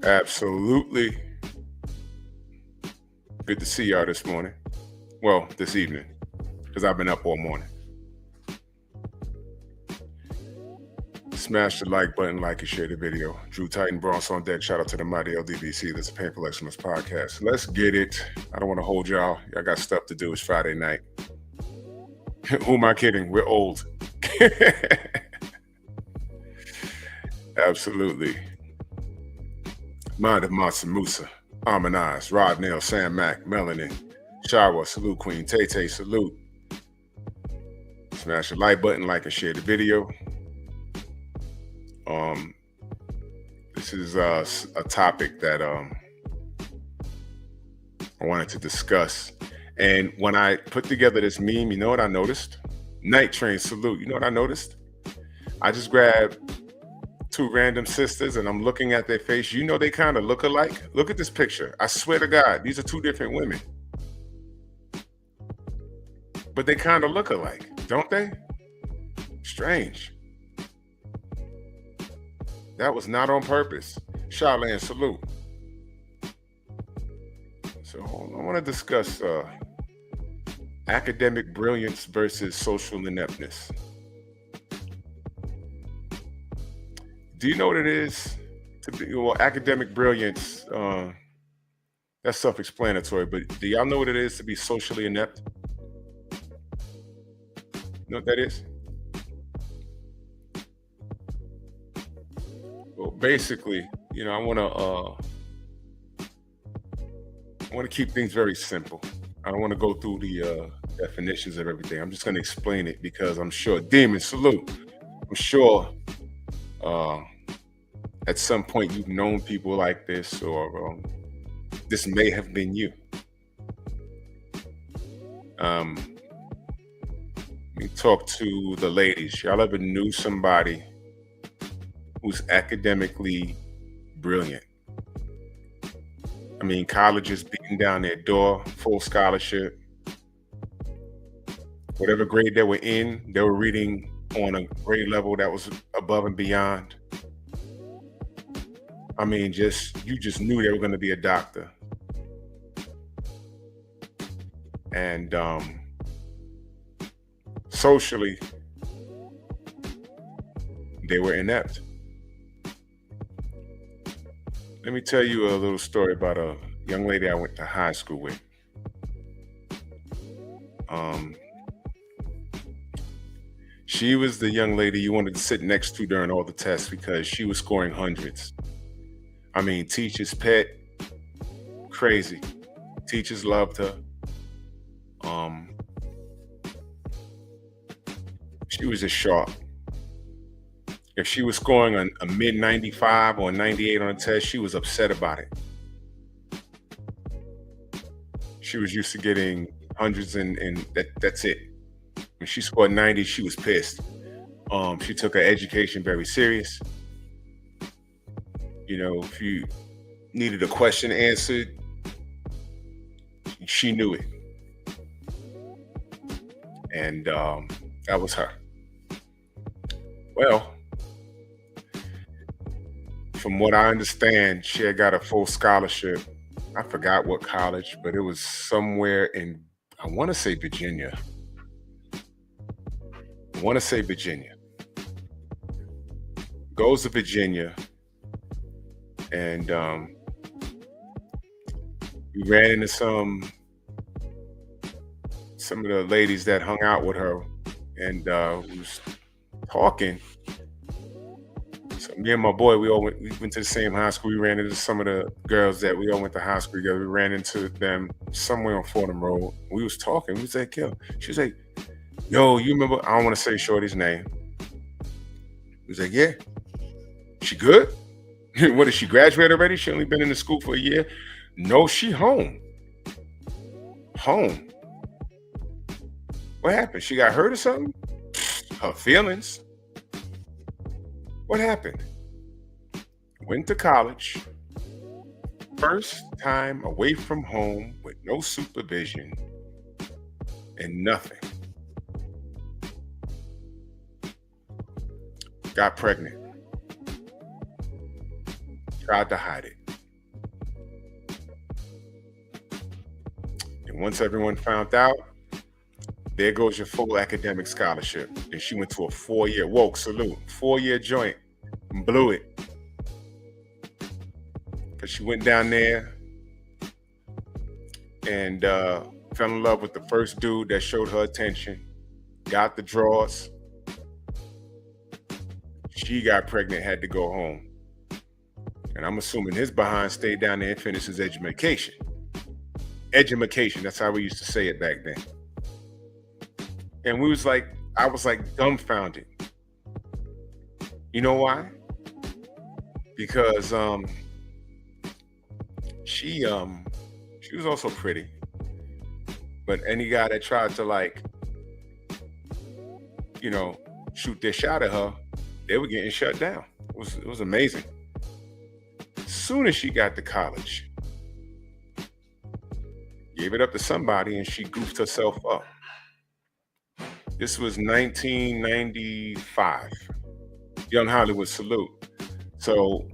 Absolutely. Good to see y'all this morning. Well, this evening, because I've been up all morning. Smash the like button, like and share the video. Drew Titan Bronx on deck. Shout out to the mighty LDBC. This is a Painful Excellence podcast. Let's get it. I don't want to hold y'all. Y'all got stuff to do. It's Friday night. Who am I kidding? We're old. Absolutely. Mind of Mansa Musa, Harmonize, Rod Nail, Sam Mack, Melanin, Shawa, salute Queen Tay, salute. Smash the like button, like and share the video. This is a topic that I wanted to discuss. And when I put together this meme, you know what I noticed? Night Train, salute. You know what I noticed? I just grabbed two random sisters and I'm looking at their face. You know they kind of look alike. Look at this picture. I swear to God, these are two different women. But they kind of look alike, don't they? Strange. That was not on purpose. Charlene, salute. So I want to discuss academic brilliance versus social ineptness. Do you know what it is to be, well, academic brilliance, that's self-explanatory, but do y'all know what it is to be socially inept? You know what that is? Well, basically, you know, I want to keep things very simple. I don't want to go through the definitions of everything. I'm just going to explain it because I'm sure, Demon, salute. I'm sure at some point you've known people like this, or this may have been you. Let me talk to the ladies. Y'all ever knew somebody who's academically brilliant? I mean, colleges beating down their door, full scholarship. Whatever grade they were in, they were reading on a grade level that was above and beyond. I mean, you just knew they were going to be a doctor. And socially, they were inept. Let me tell you a little story about a young lady I went to high school with. She was the young lady you wanted to sit next to during all the tests because she was scoring hundreds. I mean, teachers' pet, crazy. Teachers loved her. She was just sharp. If she was scoring a mid 95 or 98 on a test, she was upset about it. She was used to getting hundreds and that's it. When she scored 90, she was pissed. She took her education very serious. You know, if you needed a question answered, she knew it. And that was her. Well, from what I understand, she had got a full scholarship. I forgot what college, but it was somewhere in, I want to say Virginia. Goes to Virginia, and we ran into some of the ladies that hung out with her, and we was talking. So me and my boy, we went to the same high school. We ran into some of the girls that we all went to high school together. We ran into them somewhere on Fordham Road. We was talking. We was like, yo, she was like, yo, you remember, I don't want to say Shorty's name. He was like, yeah. She good? What, did she graduate already? She only been in the school for a year? No, she home. Home. What happened? She got hurt or something? Her feelings. What happened? Went to college. First time away from home with no supervision and nothing. Got pregnant. Tried to hide it. And once everyone found out, there goes your full academic scholarship. And she went to a 4-year, woke, salute, 4-year joint and blew it. Because she went down there and fell in love with the first dude that showed her attention, got the drawers. She got pregnant, had to go home. And I'm assuming his behind stayed down there and finished his education. Edumacation, that's how we used to say it back then. And I was like dumbfounded. You know why? Because she was also pretty. But any guy that tried to, like, you know, shoot their shot at her, they were getting shut down. It was amazing. As soon as she got to college, gave it up to somebody and she goofed herself up. This was 1995. Young Hollywood, salute. So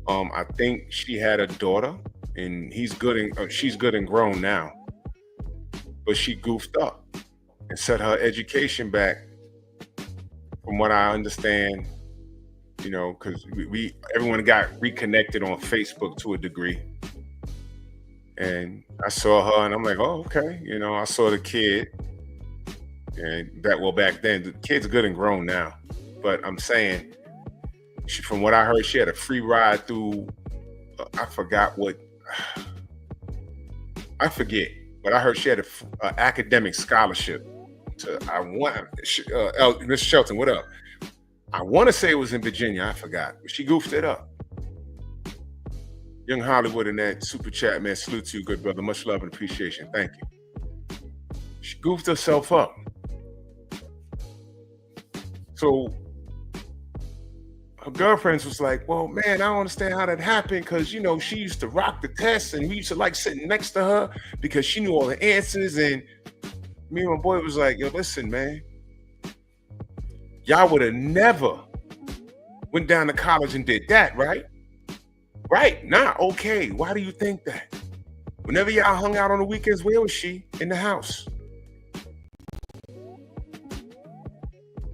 I think she had a daughter, and she's good and grown now. But she goofed up and set her education back, from what I understand, you know, because everyone got reconnected on Facebook to a degree. And I saw her and I'm like, oh, okay. You know, I saw the kid. And back then, the kid's good and grown now. But I'm saying, from what I heard, she had a free ride through, I forget, but I heard she had an academic scholarship to, Miss Shelton, what up? I want to say it was in Virginia, I forgot, but she goofed it up. Young Hollywood in that super chat, man, salute to you, good brother. Much love and appreciation. Thank you. She goofed herself up. So her girlfriends was like, well, man, I don't understand how that happened, because, you know, she used to rock the test and we used to like sitting next to her because she knew all the answers. And me and my boy was like, yo, listen, man, y'all would have never went down to college and did that, right? Right. Nah, okay. Why do you think that? Whenever y'all hung out on the weekends, where was she? In the house.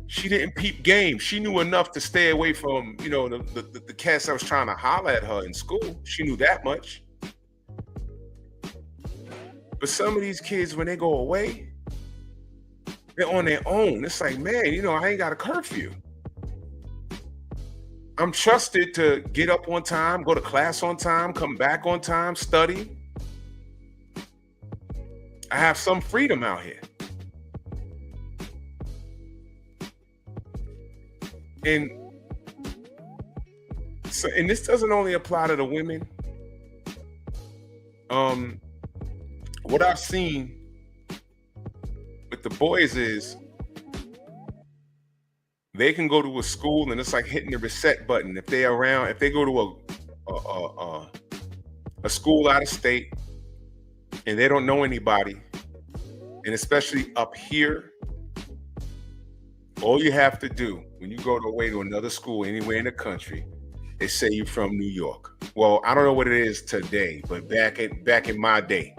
She didn't peep game. She knew enough to stay away from, you know, the cats that was trying to holler at her in school. She knew that much. But some of these kids, when they go away, they're on their own. It's like, man, you know, I ain't got a curfew. I'm trusted to get up on time, go to class on time, come back on time, study. I have some freedom out here. And so, and this doesn't only apply to the women. What I've seen with the boys is they can go to a school and it's like hitting the reset button. If they go to a school out of state and they don't know anybody, and especially up here, all you have to do when you go away to another school anywhere in the country is say you're from New York. Well, I don't know what it is today, but back in my day,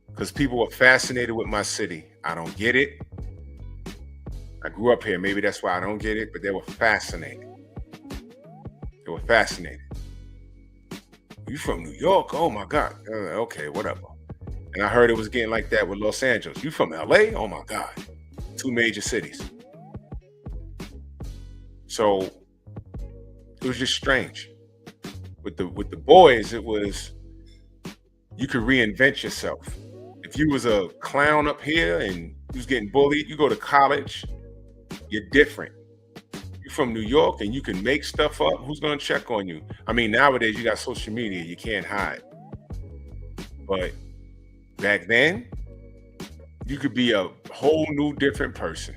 because people were fascinated with my city. I don't get it. I grew up here. Maybe that's why I don't get it, but they were fascinated. They were fascinated. You from New York? Oh my God. Okay, whatever. And I heard it was getting like that with Los Angeles. You from LA? Oh my God. 2 major cities. So it was just strange. With the boys, it was, you could reinvent yourself. If you was a clown up here and you was getting bullied, you go to college, you're different. You're from New York and you can make stuff up. Who's gonna check on you? I mean, nowadays you got social media, you can't hide. But back then, you could be a whole new different person.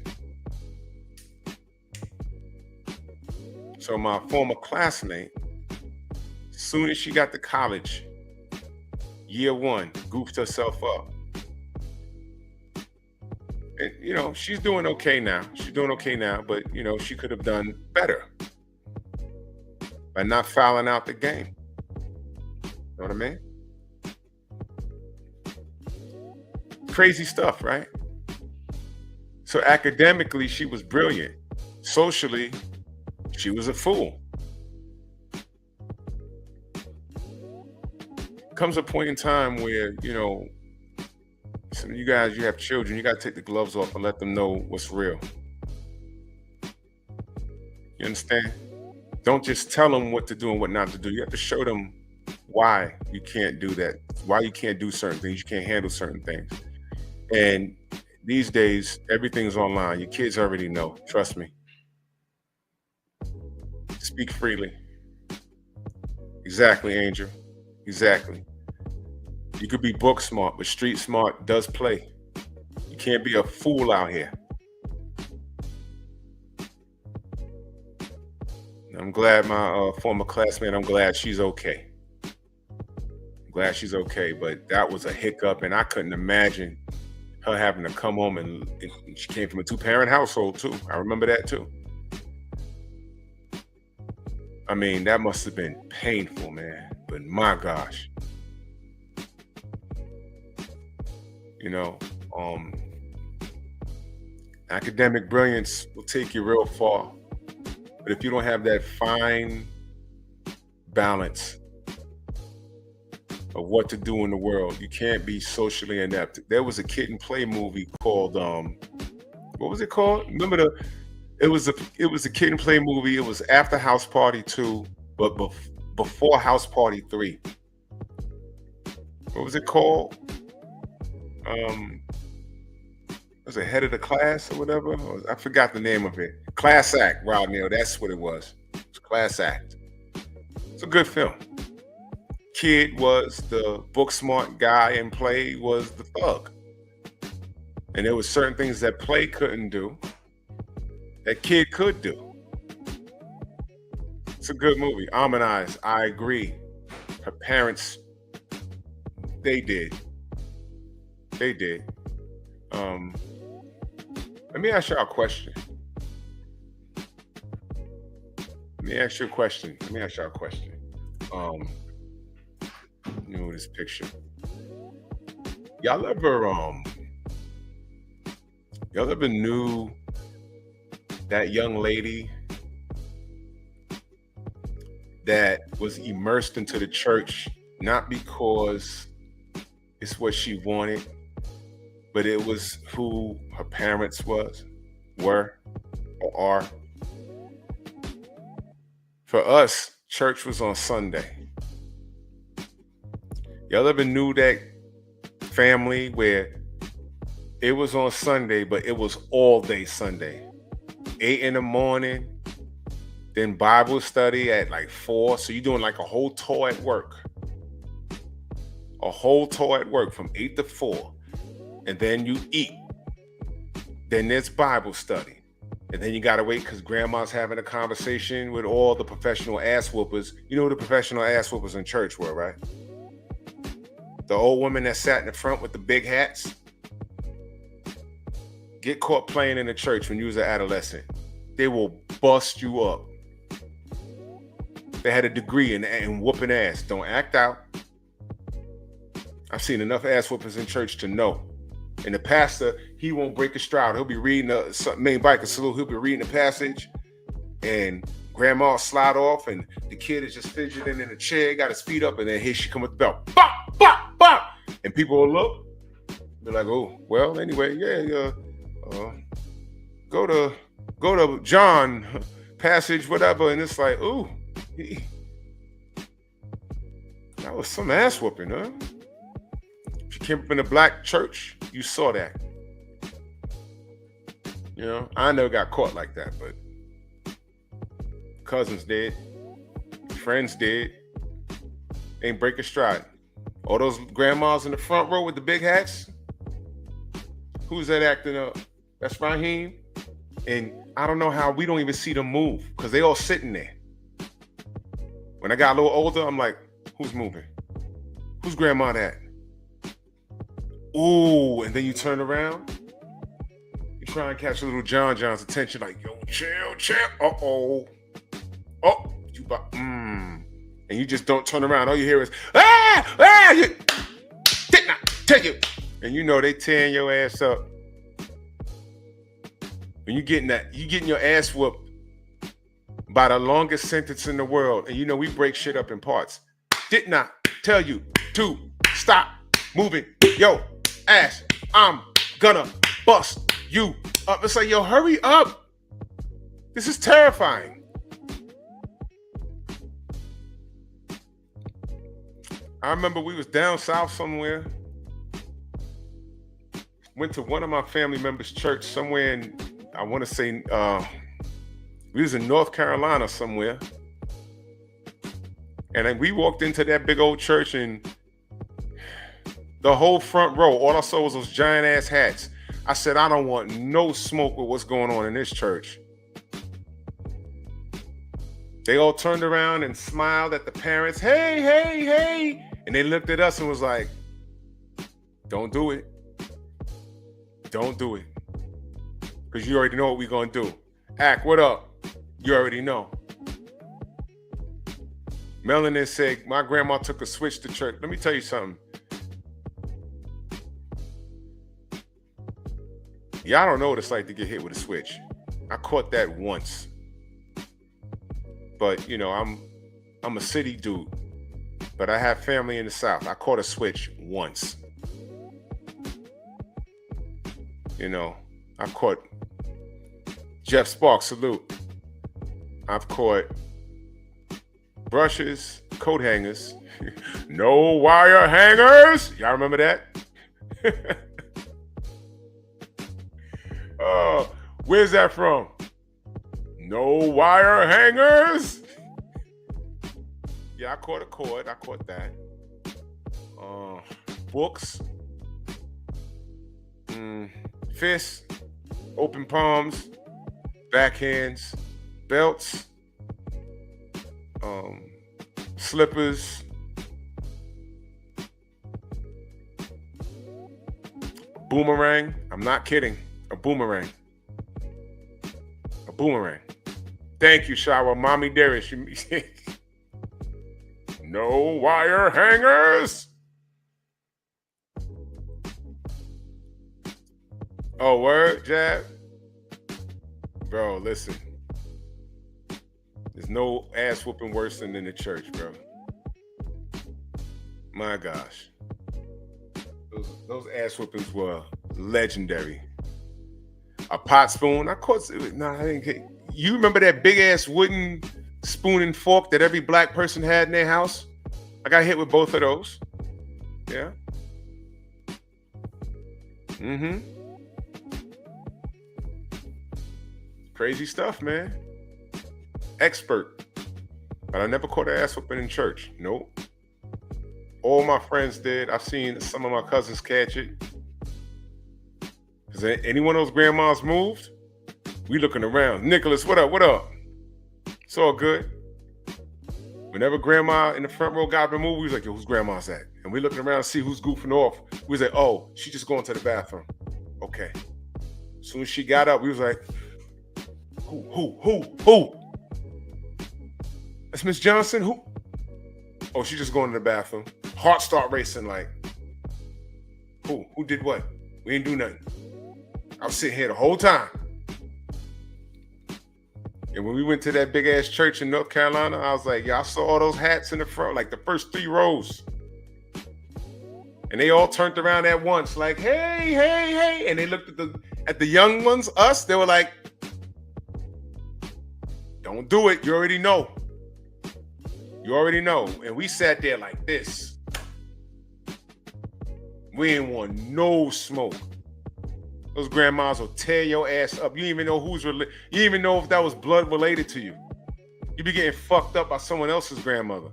So my former classmate, as soon as she got to college, year 1, goofed herself up. And, you know, she's doing okay now. But, you know, she could have done better by not fouling out the game. You know what I mean? Crazy stuff, right? So academically, she was brilliant. Socially, she was a fool. Comes a point in time where, some of you guys, you have children, you got to take the gloves off and let them know what's real. You understand? Don't just tell them what to do and what not to do. You have to show them why you can't do that, why you can't do certain things, you can't handle certain things. And these days, everything's online. Your kids already know. Trust me. Speak freely. Exactly, Angel. Exactly. You could be book smart, but street smart does play. You can't be a fool out here. I'm glad my former classmate, I'm glad she's okay. I'm glad she's okay, but that was a hiccup, and I couldn't imagine her having to come home, and she came from a 2-parent household too. I remember that too. I mean, that must have been painful, man. But my gosh. Academic brilliance will take you real far. But if you don't have that fine balance of what to do in the world, you can't be socially inept. There was a kid and play movie called, what was it called? Remember it was a kid and play movie. It was after House Party 2, but before House Party 3. What was it called? Was it Head of the Class or whatever? I forgot the name of it. Class Act, Rodney. That's what it was. It was Class Act. It's a good film. Kid was the book smart guy and play was the thug. And there was certain things that play couldn't do that kid could do. It's a good movie. Harmonize. I agree. Her parents, they did. Let me ask y'all a question. This picture. Y'all ever knew that young lady that was immersed into the church, not because it's what she wanted, but it was who her parents were or are? For us, church was on Sunday. Y'all ever knew that family where it was on Sunday, but it was all day Sunday? 8 in the morning, then Bible study at like 4. So you're doing like a whole tour at work. A whole tour at work from 8 to 4. And then you eat. Then there's Bible study. And then you gotta wait because grandma's having a conversation with all the professional ass whoopers. You know who the professional ass whoopers in church were, right? The old women that sat in the front with the big hats. Get caught playing in the church when you was an adolescent. They will bust you up. They had a degree in whooping ass. Don't act out. I've seen enough ass whoopers in church to know. And the pastor, he won't break a stride. He'll be reading main biker salute. He'll be reading the passage, and grandma will slide off, and the kid is just fidgeting in the chair, got his feet up, and then here she come with the bell. Bop, bop, bop. And people will look, be like, oh, well, anyway, go to John passage, whatever. And it's like, ooh, that was some ass whooping, huh? If you came up in a black church, you saw that. I never got caught like that, but cousins did, friends did. Ain't break a stride. All those grandmas in the front row with the big hats. Who's that acting up? That's Raheem. And I don't know how we don't even see them move because they all sitting there. When I got a little older, I'm like, who's moving? Who's grandma at? Ooh, and then you turn around. You try and catch a little John's attention, like, yo, chill. Uh-oh. Oh, and you just don't turn around. All you hear is, did not tell you. and you know they tearing your ass up. When you getting your ass whooped by the longest sentence in the world, and you know we break shit up in parts. Didn't I tell you to stop moving yo ass? I'm gonna bust you up. It's like, yo, hurry up. This is terrifying. I remember we was down south somewhere. Went to one of my family members' church somewhere in, I want to say, we was in North Carolina somewhere. And then we walked into that big old church, and the whole front row, all I saw was those giant ass hats. I said, I don't want no smoke with what's going on in this church. They all turned around and smiled at the parents. Hey, hey, hey. And they looked at us and was like, don't do it. Don't do it. Because you already know what we're going to do. Ack, what up? You already know. Melanin said, my grandma took a switch to church. Let me tell you something. Y'all don't know what it's like to get hit with a switch. I caught that once. But, you know, I'm a city dude. But I have family in the South. I caught a switch once. You know, I caught Jeff Sparks, salute. I've caught brushes, coat hangers, no wire hangers. Y'all remember that? Where's that from? No wire hangers. Yeah, I caught a cord. I caught that. Books. Fists. Open palms. Backhands. Belts. Slippers. Boomerang. I'm not kidding. A boomerang. A boomerang. Thank you, Shawa. Mommy Darius. No wire hangers. Oh, word, Jab? Bro, listen. There's no ass whooping worse than in the church, bro. My gosh. Those ass whoopings were legendary. A pot spoon. I caught. Nah, I didn't get. You remember that big ass wooden spoon and fork that every black person had in their house? I got hit with both of those. Yeah. Crazy stuff, man. Expert. But I never caught an ass whooping in church. Nope. All my friends did. I've seen some of my cousins catch it. Has any one of those grandmas moved? We looking around. Nicholas, what up? What up? It's all good. Whenever grandma in the front row got removed, we was like, yo, who's grandma's at? And we looking around to see who's goofing off. We was like, oh, she just going to the bathroom. Okay. As soon as she got up, we was like, who? That's Miss Johnson? Who? Oh, she just going to the bathroom. Heart start racing like, who? Who did what? We ain't do nothing. I was sitting here the whole time. And when we went to that big ass church in North Carolina, I was like, yeah, I saw all those hats in the front, like the first 3 rows. And they all turned around at once, like, hey, hey, hey. And they looked at the young ones, us, they were like, don't do it. You already know. You already know. And we sat there like this. We ain't want no smoke. Those grandmas will tear your ass up. You didn't even know you didn't even know if that was blood related to you. You be getting fucked up by someone else's grandmother.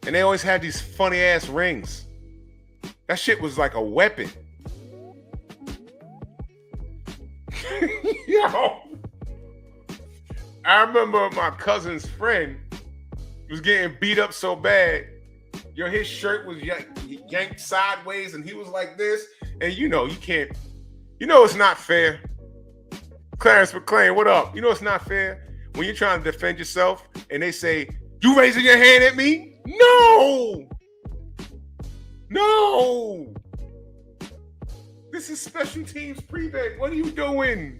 And they always had these funny ass rings. That shit was like a weapon. Yo. I remember my cousin's friend was getting beat up so bad. Yo, his shirt was yanked sideways and he was like this. And you know, you can't, you know, it's not fair. Clarence McClain, what up? You know, it's not fair when you're trying to defend yourself and they say, you raising your hand at me? No! No! This is special teams prevent. What are you doing?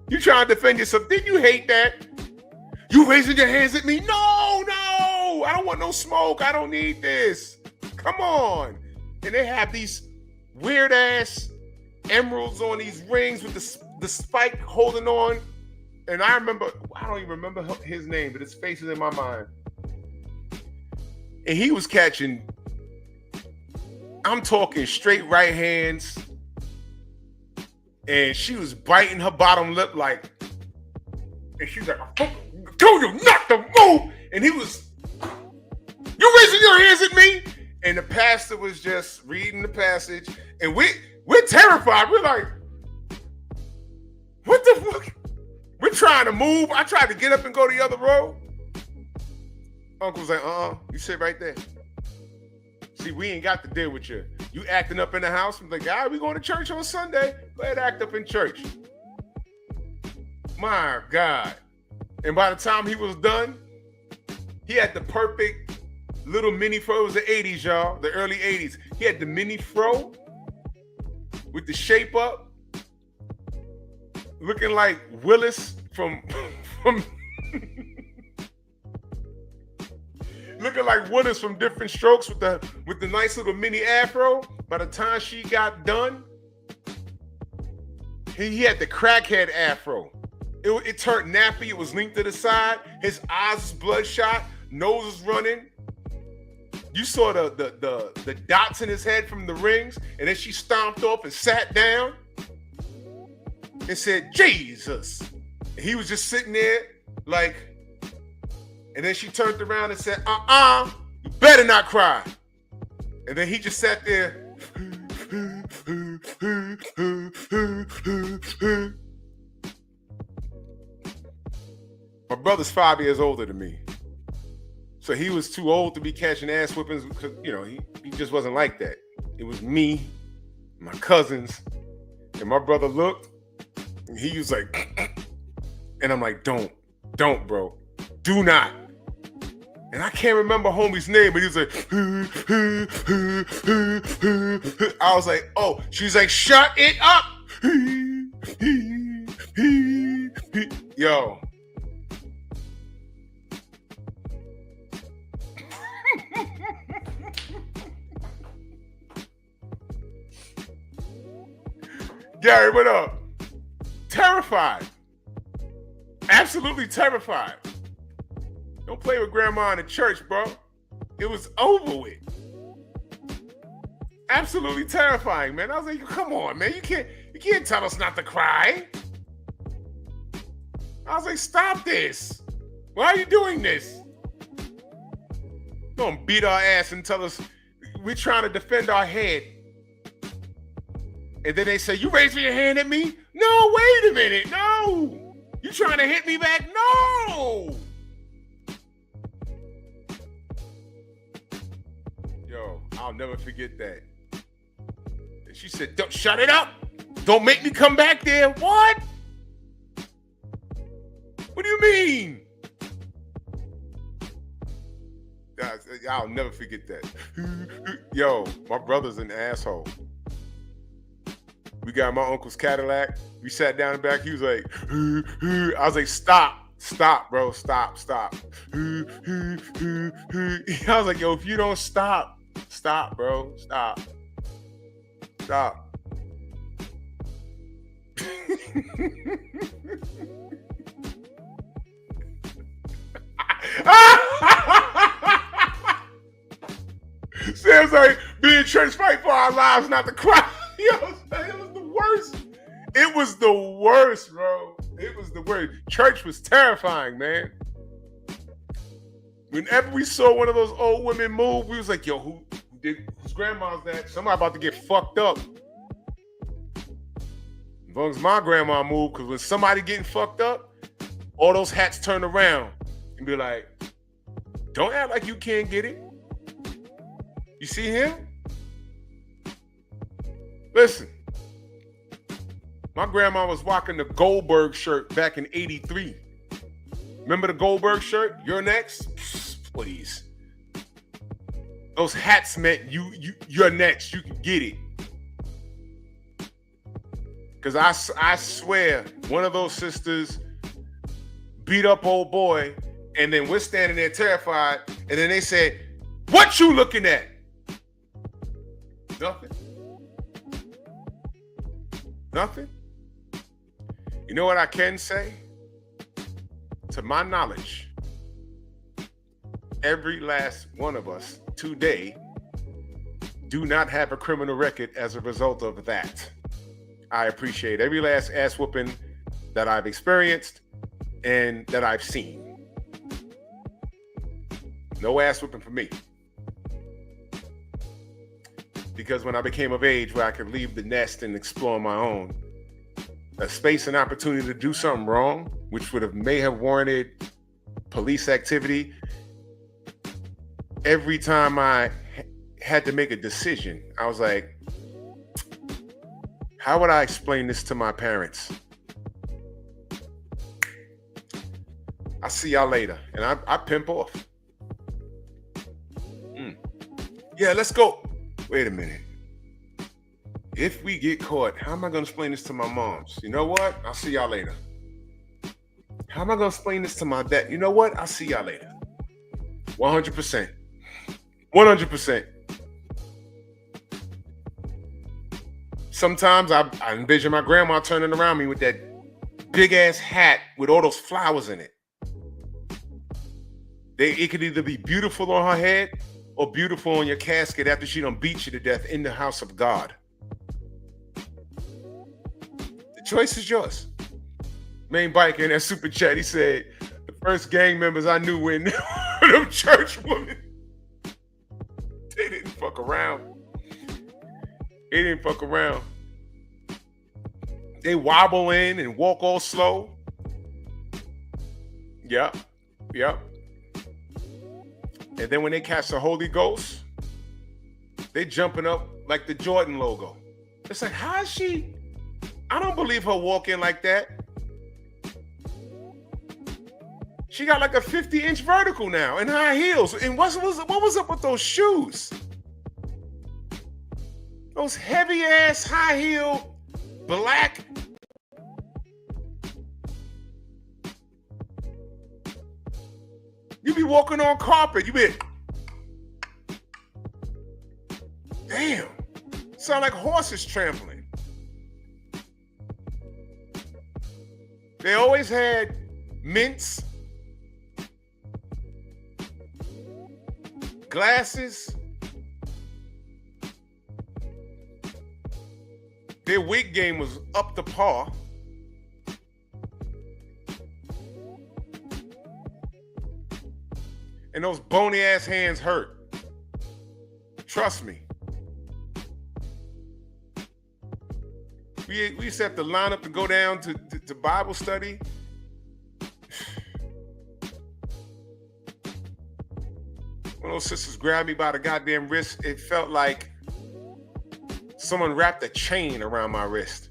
You trying to defend yourself. Didn't you hate that? You raising your hands at me? No, no! I don't want no smoke. I don't need this. Come on. And they have these weird ass emeralds on these rings with the spike holding on. And I don't even remember his name, but his face is in my mind. And he was catching, I'm talking straight right hands. And she was biting her bottom lip and she's like, I told you not to move. And he was, you raising your hands at me? And the pastor was just reading the passage. And we're terrified. We're like, what the fuck? We're trying to move. I tried to get up and go the other row. Uncle was like, you sit right there. See, we ain't got to deal with you. You acting up in the house. I'm like, we going to church on Sunday. Go ahead, act up in church. My God. And by the time he was done, he had the perfect little mini fro. It was the 80s, y'all. The early 80s. He had the mini fro with the shape up. Looking like Willis from looking like Willis from Different Strokes with the nice little mini afro. By the time she got done, he had the crackhead afro. It turned nappy. It was linked to the side. His eyes was bloodshot. Nose was running. You saw the dots in his head from the rings. And then she stomped off and sat down and said, Jesus. And he was just sitting there like, and then she turned around and said, you better not cry. And then he just sat there. My brother's 5 years older than me. So he was too old to be catching ass whippings because, he just wasn't like that. It was me, my cousins, and my brother looked, and he was like, and I'm like, don't, bro. Do not. And I can't remember homie's name, but he was like, I was like, oh, she's like, shut it up. Yo. Gary, what up? Terrified. Absolutely terrified. Don't play with grandma in the church, bro. It was over with. Absolutely terrifying, man. I was like, come on, man. You can't tell us not to cry. I was like, stop this. Why are you doing this? Don't beat our ass and tell us we're trying to defend our head. And then they say, you raising your hand at me? No, wait a minute. No. You trying to hit me back? No. Yo, I'll never forget that. And she said, don't shut it up. Don't make me come back there. What? What do you mean? I'll never forget that. Yo, my brother's an asshole. We got my uncle's Cadillac. We sat down in the back. He was like, I was like, stop, bro, stop. I was like, yo, if you don't stop, bro, stop. Sam's like, be in church, fight for our lives, not to cry. Yo, it was the worst. It was the worst, bro. It was the worst. Church was terrifying, man. Whenever we saw one of those old women move, we was like, yo, whose grandma's that? Somebody about to get fucked up. As long as my grandma moved, because when somebody getting fucked up, all those hats turn around and be like, don't act like you can't get it. You see him? Listen, my grandma was rocking the Goldberg shirt back in '83. Remember the Goldberg shirt? You're next? Please. Those hats meant you're next. You can get it. Because I swear, one of those sisters beat up old boy, and then we're standing there terrified, and then they said, "What you looking at?" Nothing. Nothing. You know what I can say? To my knowledge, every last one of us today do not have a criminal record as a result of that. I appreciate every last ass whooping that I've experienced and that I've seen. No ass whooping for me. Because when I became of age where I could leave the nest and explore my own, a space and opportunity to do something wrong, which may have warranted police activity, every time I had to make a decision, I was like, how would I explain this to my parents? I'll see y'all later. And I pimp off. Yeah, let's go. Wait a minute. If we get caught, how am I going to explain this to my moms? You know what? I'll see y'all later. How am I going to explain this to my dad? You know what? I'll see y'all later. 100%. 100%. Sometimes I envision my grandma turning around me with that big ass hat with all those flowers in it. It could either be beautiful on her head or beautiful on your casket after she done beat you to death in the house of God. The choice is yours. Main Biker in that super chat, he said, the first gang members I knew when them church women, they didn't fuck around. They didn't fuck around. They wobble in and walk all slow. Yep. And then when they catch the Holy Ghost, they jumping up like the Jordan logo. It's like, how is she? I don't believe her walking like that. She got like a 50-inch vertical now and high heels. And what was up with those shoes? Those heavy ass high heel black. You be walking on carpet. You be, damn, sound like horses trampling. They always had mints, glasses. Their wig game was up to par. And those bony ass hands hurt. Trust me. We used to have to line up to go down to Bible study. When those sisters grabbed me by the goddamn wrist, it felt like someone wrapped a chain around my wrist.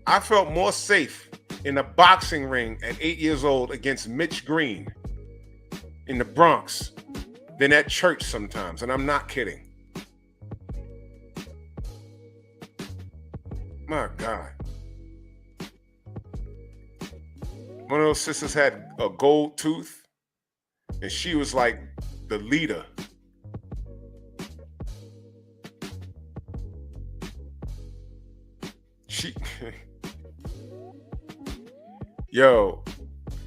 I felt more safe in a boxing ring at 8 years old against Mitch Green in the Bronx than at church sometimes, and I'm not kidding. My God. One of those sisters had a gold tooth, and she was like the leader. Yo,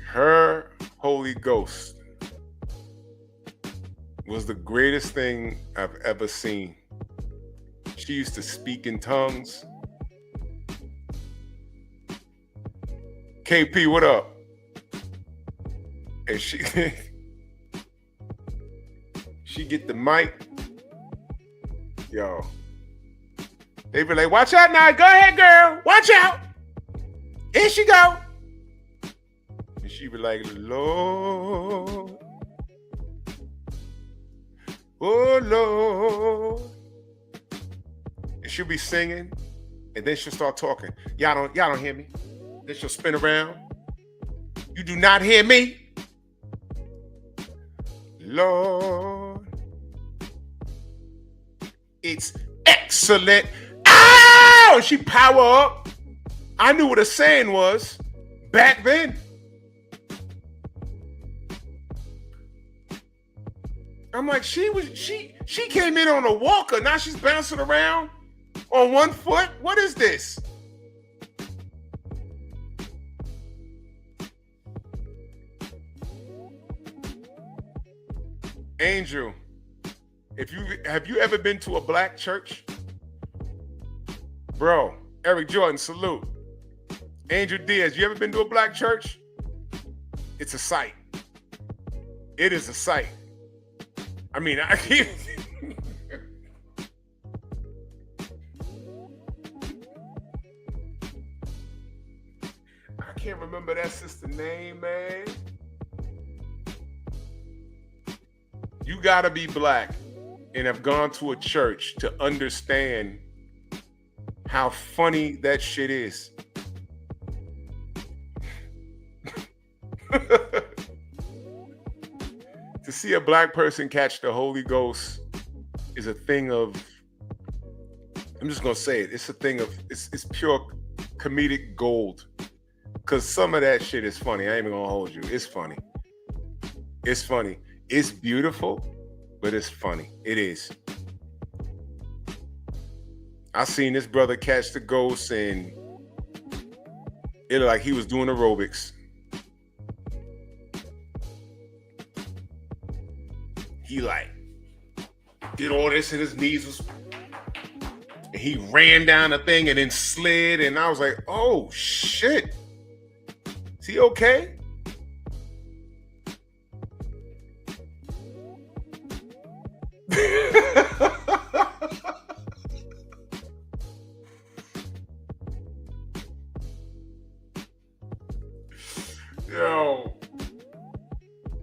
her Holy Ghost was the greatest thing I've ever seen. She used to speak in tongues. KP, what up? And she get the mic. Yo. They be like, watch out now. Go ahead, girl. Watch out. Here she go. And she be like, Lord. Oh, Lord. And she'll be singing. And then she'll start talking. Y'all don't hear me. Then she'll spin around. You do not hear me. Lord. It's excellent. Ow! She power up. I knew what a saying was back then. I'm like, she came in on a walker. Now she's bouncing around on one foot. What is this? Angel, have you ever been to a black church? Bro, Eric Jordan, salute. Angel Diaz, you ever been to a black church? It's a sight. It is a sight. I mean, I can't. I can't remember that sister's name, man. You gotta be black and have gone to a church to understand how funny that shit is. To see a black person catch the Holy Ghost is a thing of, I'm just gonna say it, it's a thing of, it's pure comedic gold. Cause some of that shit is funny. I ain't even gonna hold you. It's funny. It's funny. It's beautiful, but it's funny. It is. I seen this brother catch the ghost and it looked like he was doing aerobics. He like did all this and his knees was, and he ran down the thing and then slid, and I was like, oh shit. Is he okay? Yo,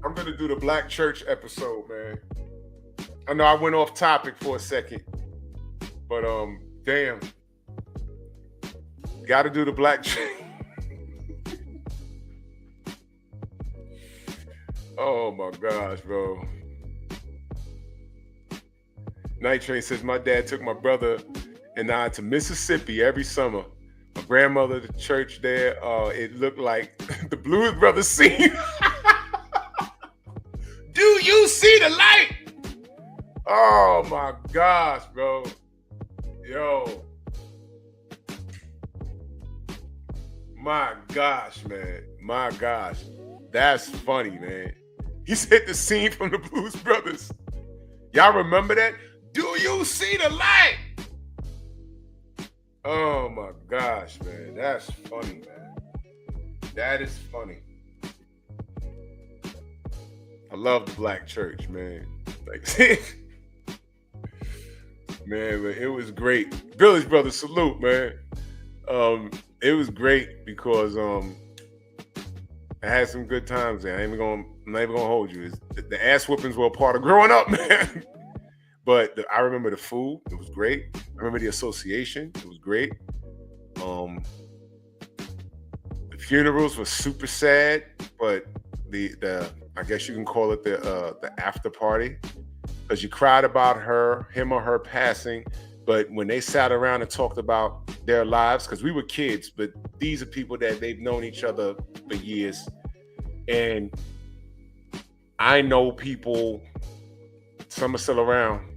I'm gonna do the black church episode, man. I know I went off topic for a second, but damn, gotta do the black church. Oh my gosh, bro. Night Train says, my dad took my brother and I to Mississippi every summer. My grandmother, the church there, it looked like the Blues Brothers scene. Do you see the light? Oh my gosh, bro. Yo. My gosh, man. My gosh. That's funny, man. He said the scene from the Blues Brothers. Y'all remember that? Do you see the light? Oh my gosh, man. That's funny, man. That is funny. I love the black church, man. Like, man, but it was great. Village Brothers, salute, man. It was great because I had some good times there. I'm not even gonna hold you. The ass whoopings were a part of growing up, man. But I remember the food. It was great. I remember the association. It was great. The funerals were super sad, but the I guess you can call it the after party, because you cried about him or her passing. But when they sat around and talked about their lives, because we were kids, but these are people that they've known each other for years. And I know people, some are still around,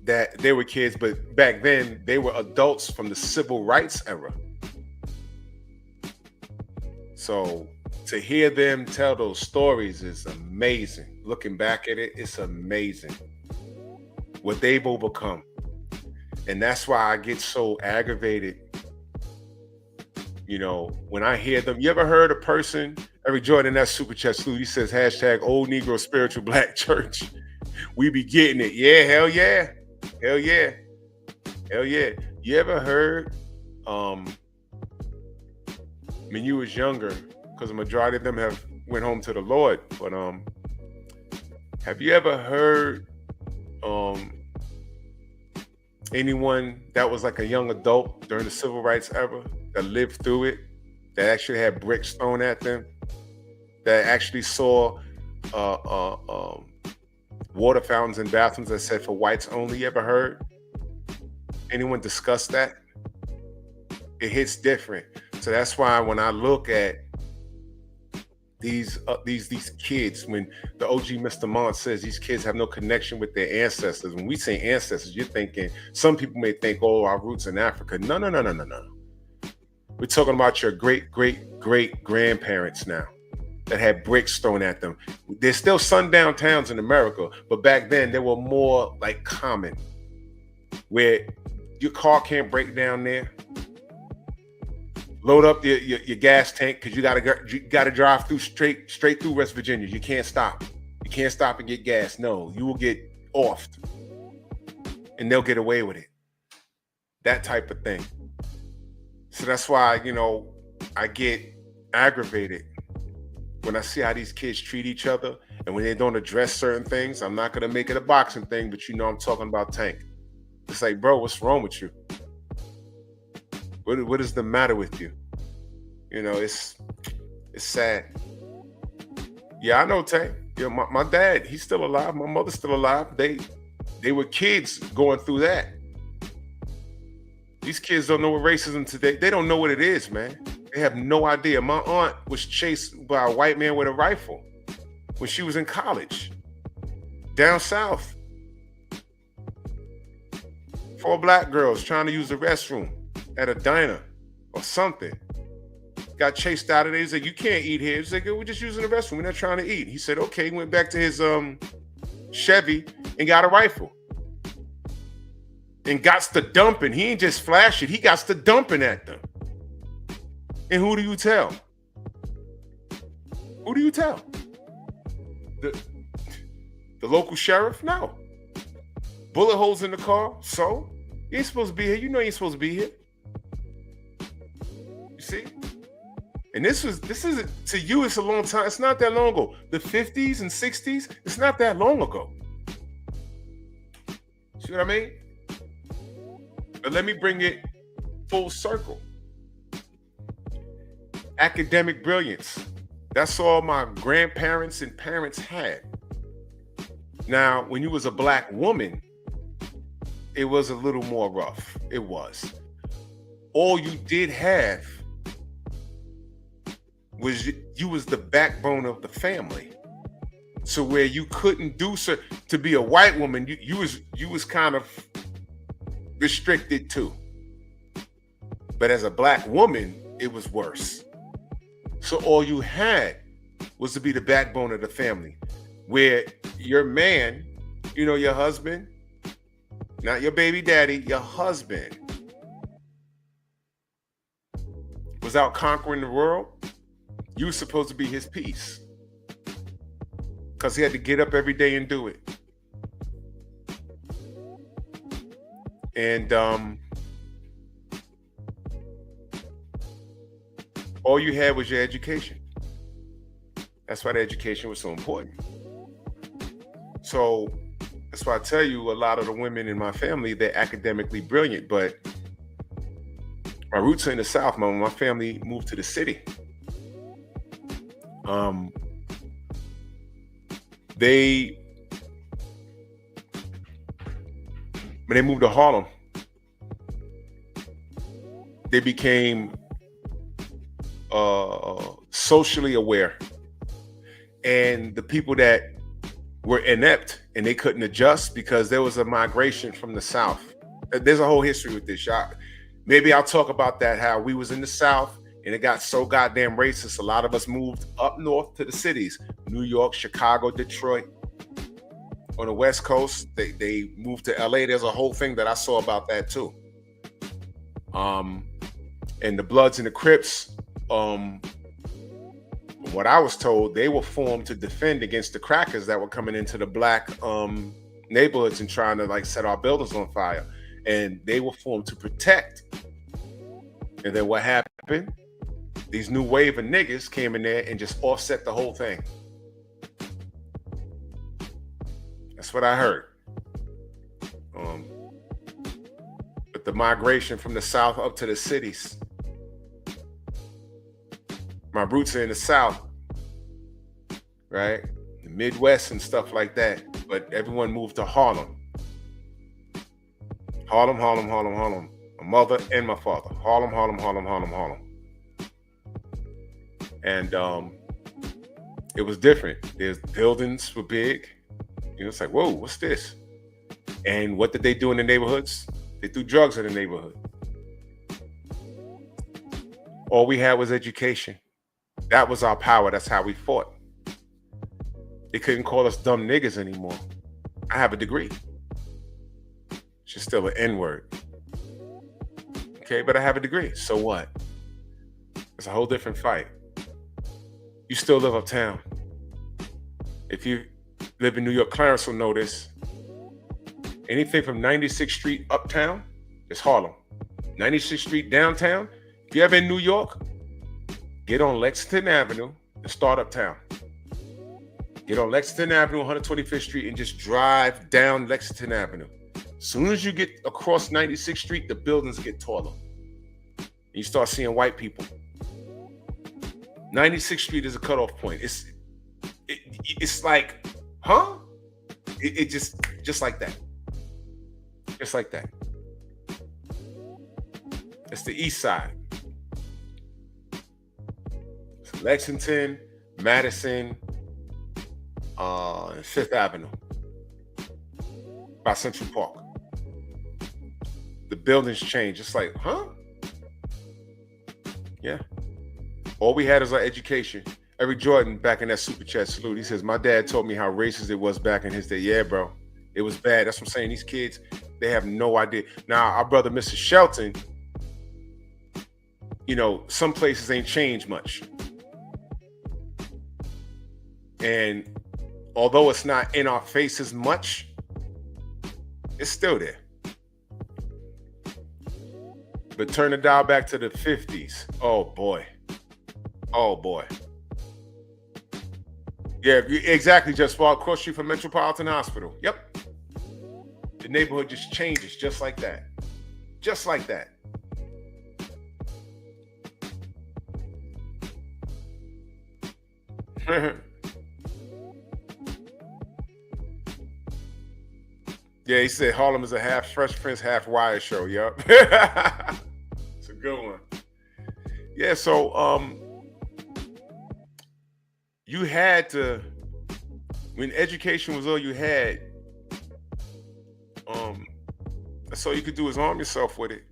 that they were kids, but back then they were adults from the civil rights era. So to hear them tell those stories is amazing. Looking back at it, it's amazing what they've overcome. And that's why I get so aggravated, you know, when I hear them. You ever heard a person, Eric Jordan, that super chat salute, he says hashtag old Negro spiritual black church. We be getting it. Yeah, hell yeah. Hell yeah. Hell yeah. You ever heard, when you was younger, because the majority of them have went home to the Lord, but have you ever heard anyone that was like a young adult during the civil rights era that lived through it, that actually had bricks thrown at them, that actually saw water fountains and bathrooms that said for whites only. You ever heard anyone discuss that? It hits different. So that's why when I look at these kids, when the OG Mr. Mont says these kids have no connection with their ancestors. When we say ancestors, you're thinking, some people may think, oh, our roots in Africa. No, no, no, no, no, no. We're talking about your great, great, great grandparents now that had bricks thrown at them. There's still sundown towns in America, but back then they were more like common, where your car can't break down there. Load up your gas tank because you gotta drive through straight through West Virginia. You can't stop. You can't stop and get gas. No, you will get offed, and they'll get away with it. That type of thing. So that's why, I get aggravated when I see how these kids treat each other, and when they don't address certain things. I'm not gonna make it a boxing thing, but I'm talking about Tank. It's like, bro, what's wrong with you? What is the matter with you? It's sad. Yeah, I know, Tank. Yeah, my dad, he's still alive. My mother's still alive. They were kids going through that. These kids don't know what racism today. They don't know what it is, man. They have no idea. My aunt was chased by a white man with a rifle when she was in college down south. 4 black girls trying to use the restroom at a diner or something. Got chased out of there. He's like, you can't eat here. He's like, we're just using the restroom. We're not trying to eat. He said, okay. He went back to his Chevy and got a rifle. And got to dumping. He ain't just flash it. He got to dumping at them. And who do you tell? Who do you tell? The local sheriff? No. Bullet holes in the car? So? You ain't supposed to be here. You know you ain't supposed to be here. See? And this isn't, to you, it's a long time. It's not that long ago. The 50s and 60s, it's not that long ago. See what I mean? But let me bring it full circle. Academic brilliance. That's all my grandparents and parents had. Now, when you was a black woman, it was a little more rough. It was. All you did have was you was the backbone of the family. So where you couldn't do so, to be a white woman, you was kind of restricted too. But as a black woman, it was worse. So all you had was to be the backbone of the family, where your man, your husband, not your baby daddy, your husband, was out conquering the world. You were supposed to be his piece, because he had to get up every day and do it. And all you had was your education. That's why the education was so important. So that's why I tell you, a lot of the women in my family, they're academically brilliant, but my roots are in the South. My family moved to the city. When they moved to Harlem, they became socially aware, and the people that were inept and they couldn't adjust because there was a migration from the South. There's a whole history with this. Maybe I'll talk about that, how we was in the South and it got so goddamn racist. A lot of us moved up north to the cities, New York, Chicago, Detroit. On the West Coast, they moved to LA. There's a whole thing that I saw about that too. And the Bloods and the Crips, what I was told, they were formed to defend against the crackers that were coming into the black neighborhoods and trying to set our buildings on fire. And they were formed to protect. And then what happened? These new wave of niggas came in there and just offset the whole thing. That's what I heard. But the migration from the South up to the cities. My roots are in the South, right? The Midwest and stuff like that. but everyone moved to Harlem. Harlem, Harlem, Harlem, Harlem. My mother and my father. Harlem, Harlem, Harlem, Harlem, Harlem. And it was different. There's buildings were big. You know, it's like, whoa, what's this? And what did they do in the neighborhoods? They threw drugs in the neighborhood. All we had was education. That was our power. That's how we fought. They couldn't call us dumb niggas anymore. I have a degree. It's still an N-word. Okay, but I have a degree. So what? It's a whole different fight. You still live uptown. If you live in New York, Clarence will know this. Anything from 96th Street uptown is Harlem. 96th Street downtown, if you're ever in New York, get on Lexington Avenue and start uptown. Get on Lexington Avenue, 125th Street, and just drive down Lexington Avenue. As soon as you get across 96th Street, the buildings get taller. And you start seeing white people. 96th Street is a cutoff point. It's like, huh? It just like that. Just like that. It's the east side. It's Lexington, Madison, Fifth Avenue. By Central Park. The buildings change. It's like, huh? Yeah. All we had is our education. Eric Jordan back in that super chat salute. He says, my dad told me how racist it was back in his day. Yeah, bro. It was bad. That's what I'm saying. These kids, they have no idea. Now, our brother, Mr. Shelton, you know, some places ain't changed much. And although it's not in our faces much, it's still there. But turn the dial back to the 50s. Oh, boy. Oh, boy. Yeah, exactly. Just far across street from Metropolitan Hospital. Yep. The neighborhood just changes just like that. Just like that. Yeah, he said Harlem is a half Fresh Prince, half Wire show. Yep. It's a good one. Yeah, so you had to, when education was all you had, that's all you could do is arm yourself with it.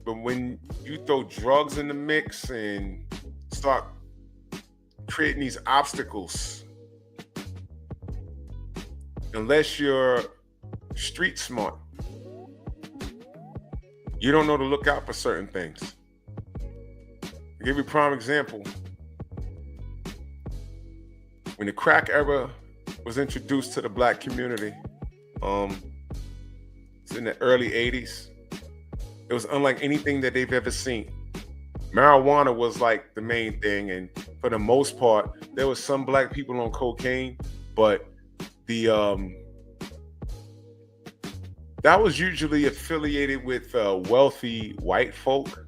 But when you throw drugs in the mix and start creating these obstacles, unless you're street smart, you don't know to look out for certain things. I'll give you a prime example. When the crack era was introduced to the black community, it's in the early 80s. It was unlike anything that they've ever seen. Marijuana was like the main thing, and for the most part, there was some black people on cocaine, but the that was usually affiliated with wealthy white folk.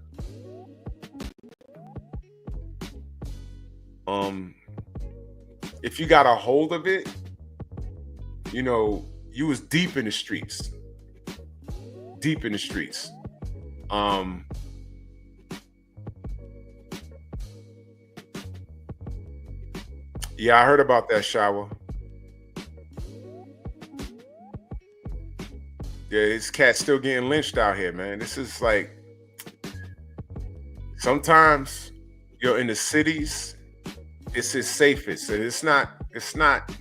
If you got a hold of it, you know, you was deep in the streets. Deep in the streets. Yeah, I heard about that shower. Yeah, this cat's still getting lynched out here, man. This is like, sometimes you're in the cities, it's its safest. And it's not,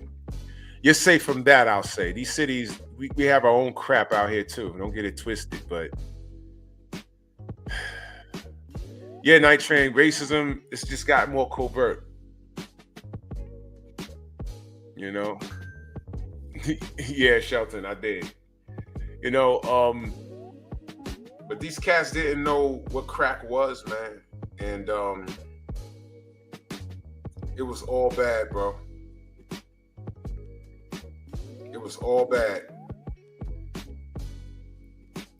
you're safe from that, I'll say. These cities, we have our own crap out here too. Don't get it twisted, but yeah, Night Train, racism, it's just got more covert. You know? Yeah, Shelton, I did. You know, but these cats didn't know what crack was, man. And it was all bad, bro. It was all bad.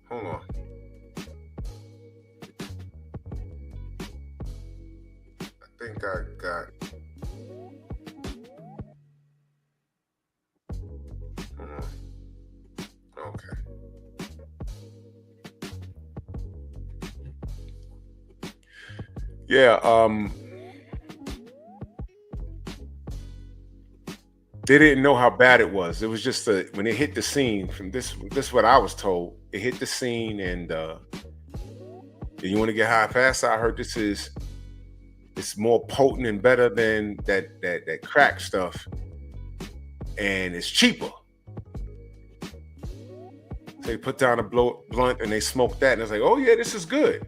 Hold on. I think I got Yeah, they didn't know how bad it was. It was just when it hit the scene. From this, is what I was told. It hit the scene, and you want to get high fast. I heard it's more potent and better than that crack stuff, and it's cheaper. So they put down a blunt and they smoked that, and it's like, oh yeah, this is good.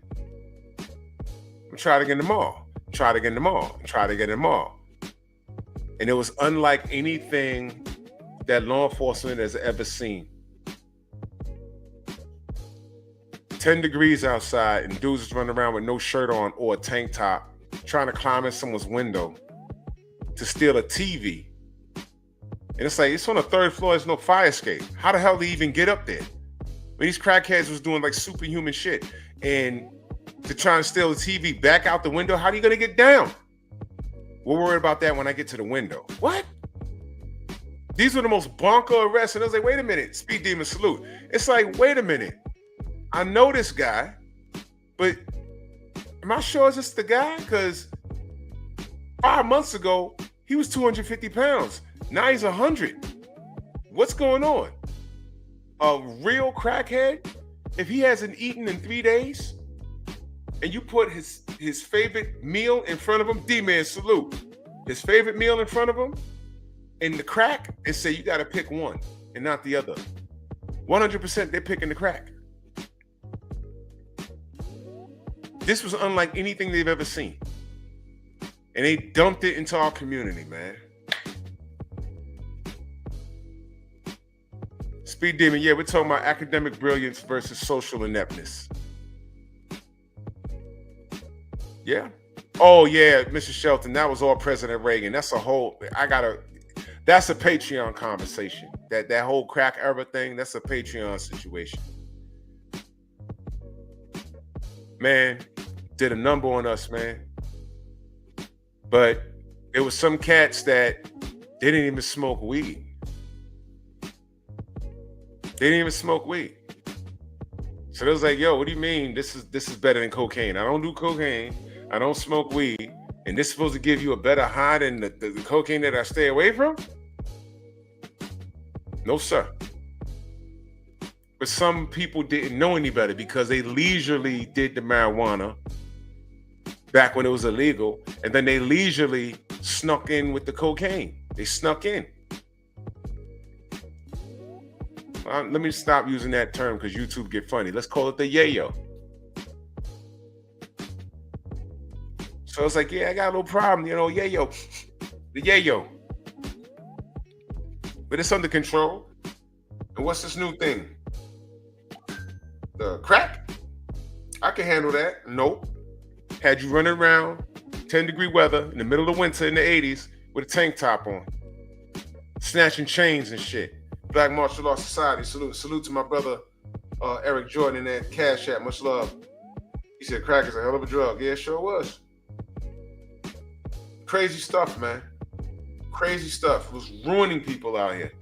I'm try it again tomorrow. Try it again tomorrow. Try it again tomorrow. And it was unlike anything that law enforcement has ever seen. 10 degrees outside, and dudes is running around with no shirt on or a tank top, trying to climb in someone's window to steal a TV. And it's like, it's on the 3rd floor, there's no fire escape. How the hell did they even get up there? These crackheads was doing like superhuman shit. And to try and steal the TV back out the window, how are you gonna get down? We'll worry about that when I get to the window. What? These were the most bonker arrests. And I was like, wait a minute, Speed Demon salute. It's like, wait a minute. I know this guy, but am I sure it's just the guy? Because 5 months ago, he was 250 pounds. Now he's 100. What's going on? A real crackhead, if he hasn't eaten in 3 days, and you put his favorite meal in front of him, D-Man salute, his favorite meal in front of him, and the crack, and say you got to pick one and not the other. 100% they're picking the crack. This was unlike anything they've ever seen. And they dumped it into our community, man. Speed Demon, yeah, we're talking about academic brilliance versus social ineptness. Yeah. Oh, yeah, Mr. Shelton, that was all President Reagan. That's a whole, that's a Patreon conversation. That whole crack era thing, that's a Patreon situation. Man, did a number on us, man. But there was some cats that they didn't even smoke weed. They didn't even smoke weed. So they was like, yo, what do you mean this is better than cocaine? I don't do cocaine. I don't smoke weed. And this is supposed to give you a better high than the cocaine that I stay away from? No, sir. But some people didn't know any better because they leisurely did the marijuana back when it was illegal. And then they leisurely snuck in with the cocaine. They snuck in. Let me stop using that term because YouTube get funny. Let's call it the yayo. So it's like, yeah, I got a little problem, yayo. The yayo. But it's under control. And what's this new thing? The crack? I can handle that. Nope. Had you running around 10-degree weather in the middle of winter in the 80s with a tank top on. Snatching chains and shit. Black Martial Arts Society, salute to my brother Eric Jordan in that Cash App, much love. He said crack is a hell of a drug. Yeah, it sure was. Crazy stuff, man. Crazy stuff. It was ruining people out here.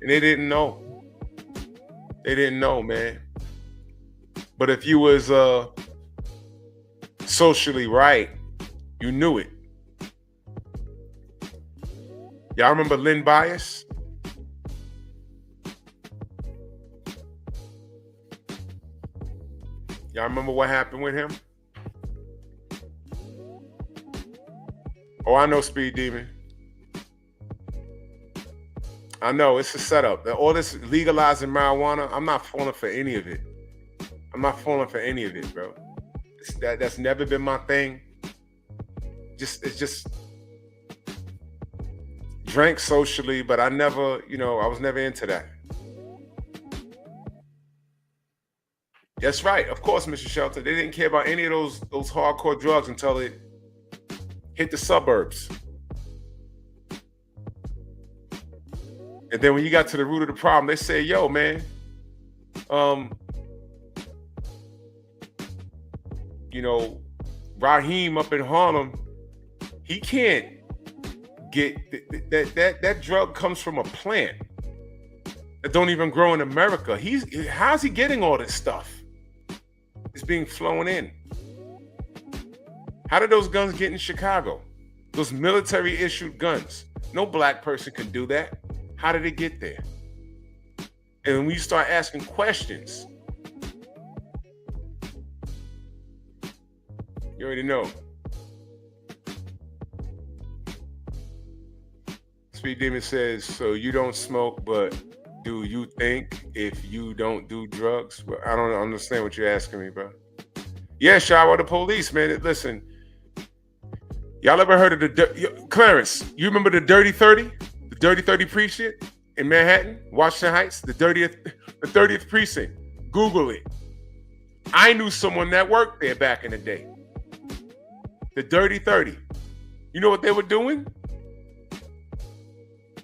And they didn't know. They didn't know, man. But if you was socially right, you knew it. Y'all remember Lynn Bias? Y'all remember what happened with him? Oh, I know, Speed Demon. I know, it's a setup. All this legalizing marijuana, I'm not falling for any of it. I'm not falling for any of it, bro. That's never been my thing. It's just drank socially, but I never, I was never into that. That's right. Of course, Mr. Shelter. They didn't care about any of those hardcore drugs until it hit the suburbs. And then when you got to the root of the problem, they say, yo, man, Raheem up in Harlem, he can't get that drug comes from a plant that don't even grow in America. How's he getting all this stuff? It's being flown in. How did those guns get in Chicago? Those military issued guns. No black person can do that. How did it get there? And when you start asking questions, you already know. Speed Demon says, so you don't smoke, but do you think if you don't do drugs? Well, I don't understand what you're asking me, bro. Yeah, shower the police, man. Listen, y'all ever heard of Clarence, you remember the Dirty 30? The Dirty 30 precinct in Manhattan, Washington Heights, the 30th precinct. Google it. I knew someone that worked there back in the day. The Dirty 30. You know what they were doing?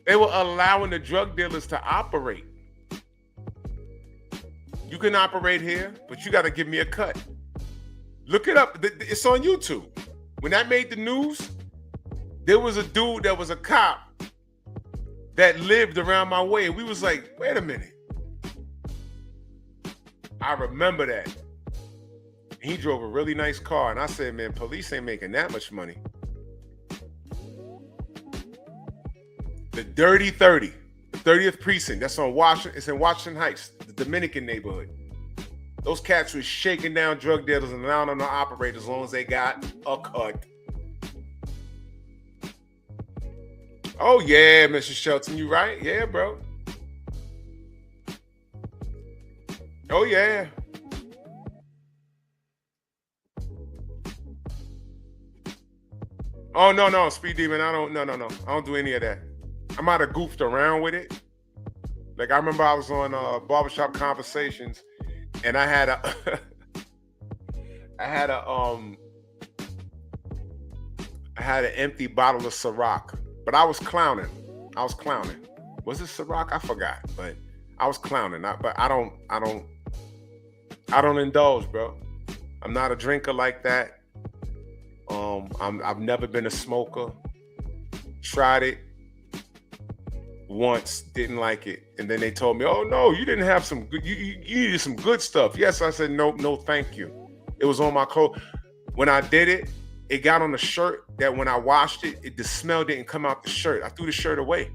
They were allowing the drug dealers to operate. You can operate here, but you got to give me a cut. Look it up. It's on YouTube. When that made the news, there was a dude that was a cop that lived around my way. And we was like, wait a minute. I remember that. He drove a really nice car. And I said, man, police ain't making that much money. The Dirty 30, the 30th precinct. That's on Washington. It's in Washington Heights, the Dominican neighborhood. Those cats were shaking down drug dealers and allowing them to operate as long as they got a cut. Oh yeah, Mr. Shelton, you right? Yeah, bro. Oh yeah. Oh no, Speed Demon. I don't. No. I don't do any of that. I might have goofed around with it. Like I remember I was on Barbershop Conversations, and I had a, I had an empty bottle of Ciroc, but I was clowning. Was it Ciroc? I forgot, but I was clowning. But I don't indulge, bro. I'm not a drinker like that. I've never been a smoker. Tried it once, didn't like it, and then they told me, "Oh no, you didn't have some good. You needed some good stuff." Yes, I said no, thank you. It was on my clothes. When I did it, it got on the shirt. That when I washed it, the smell didn't come out the shirt. I threw the shirt away.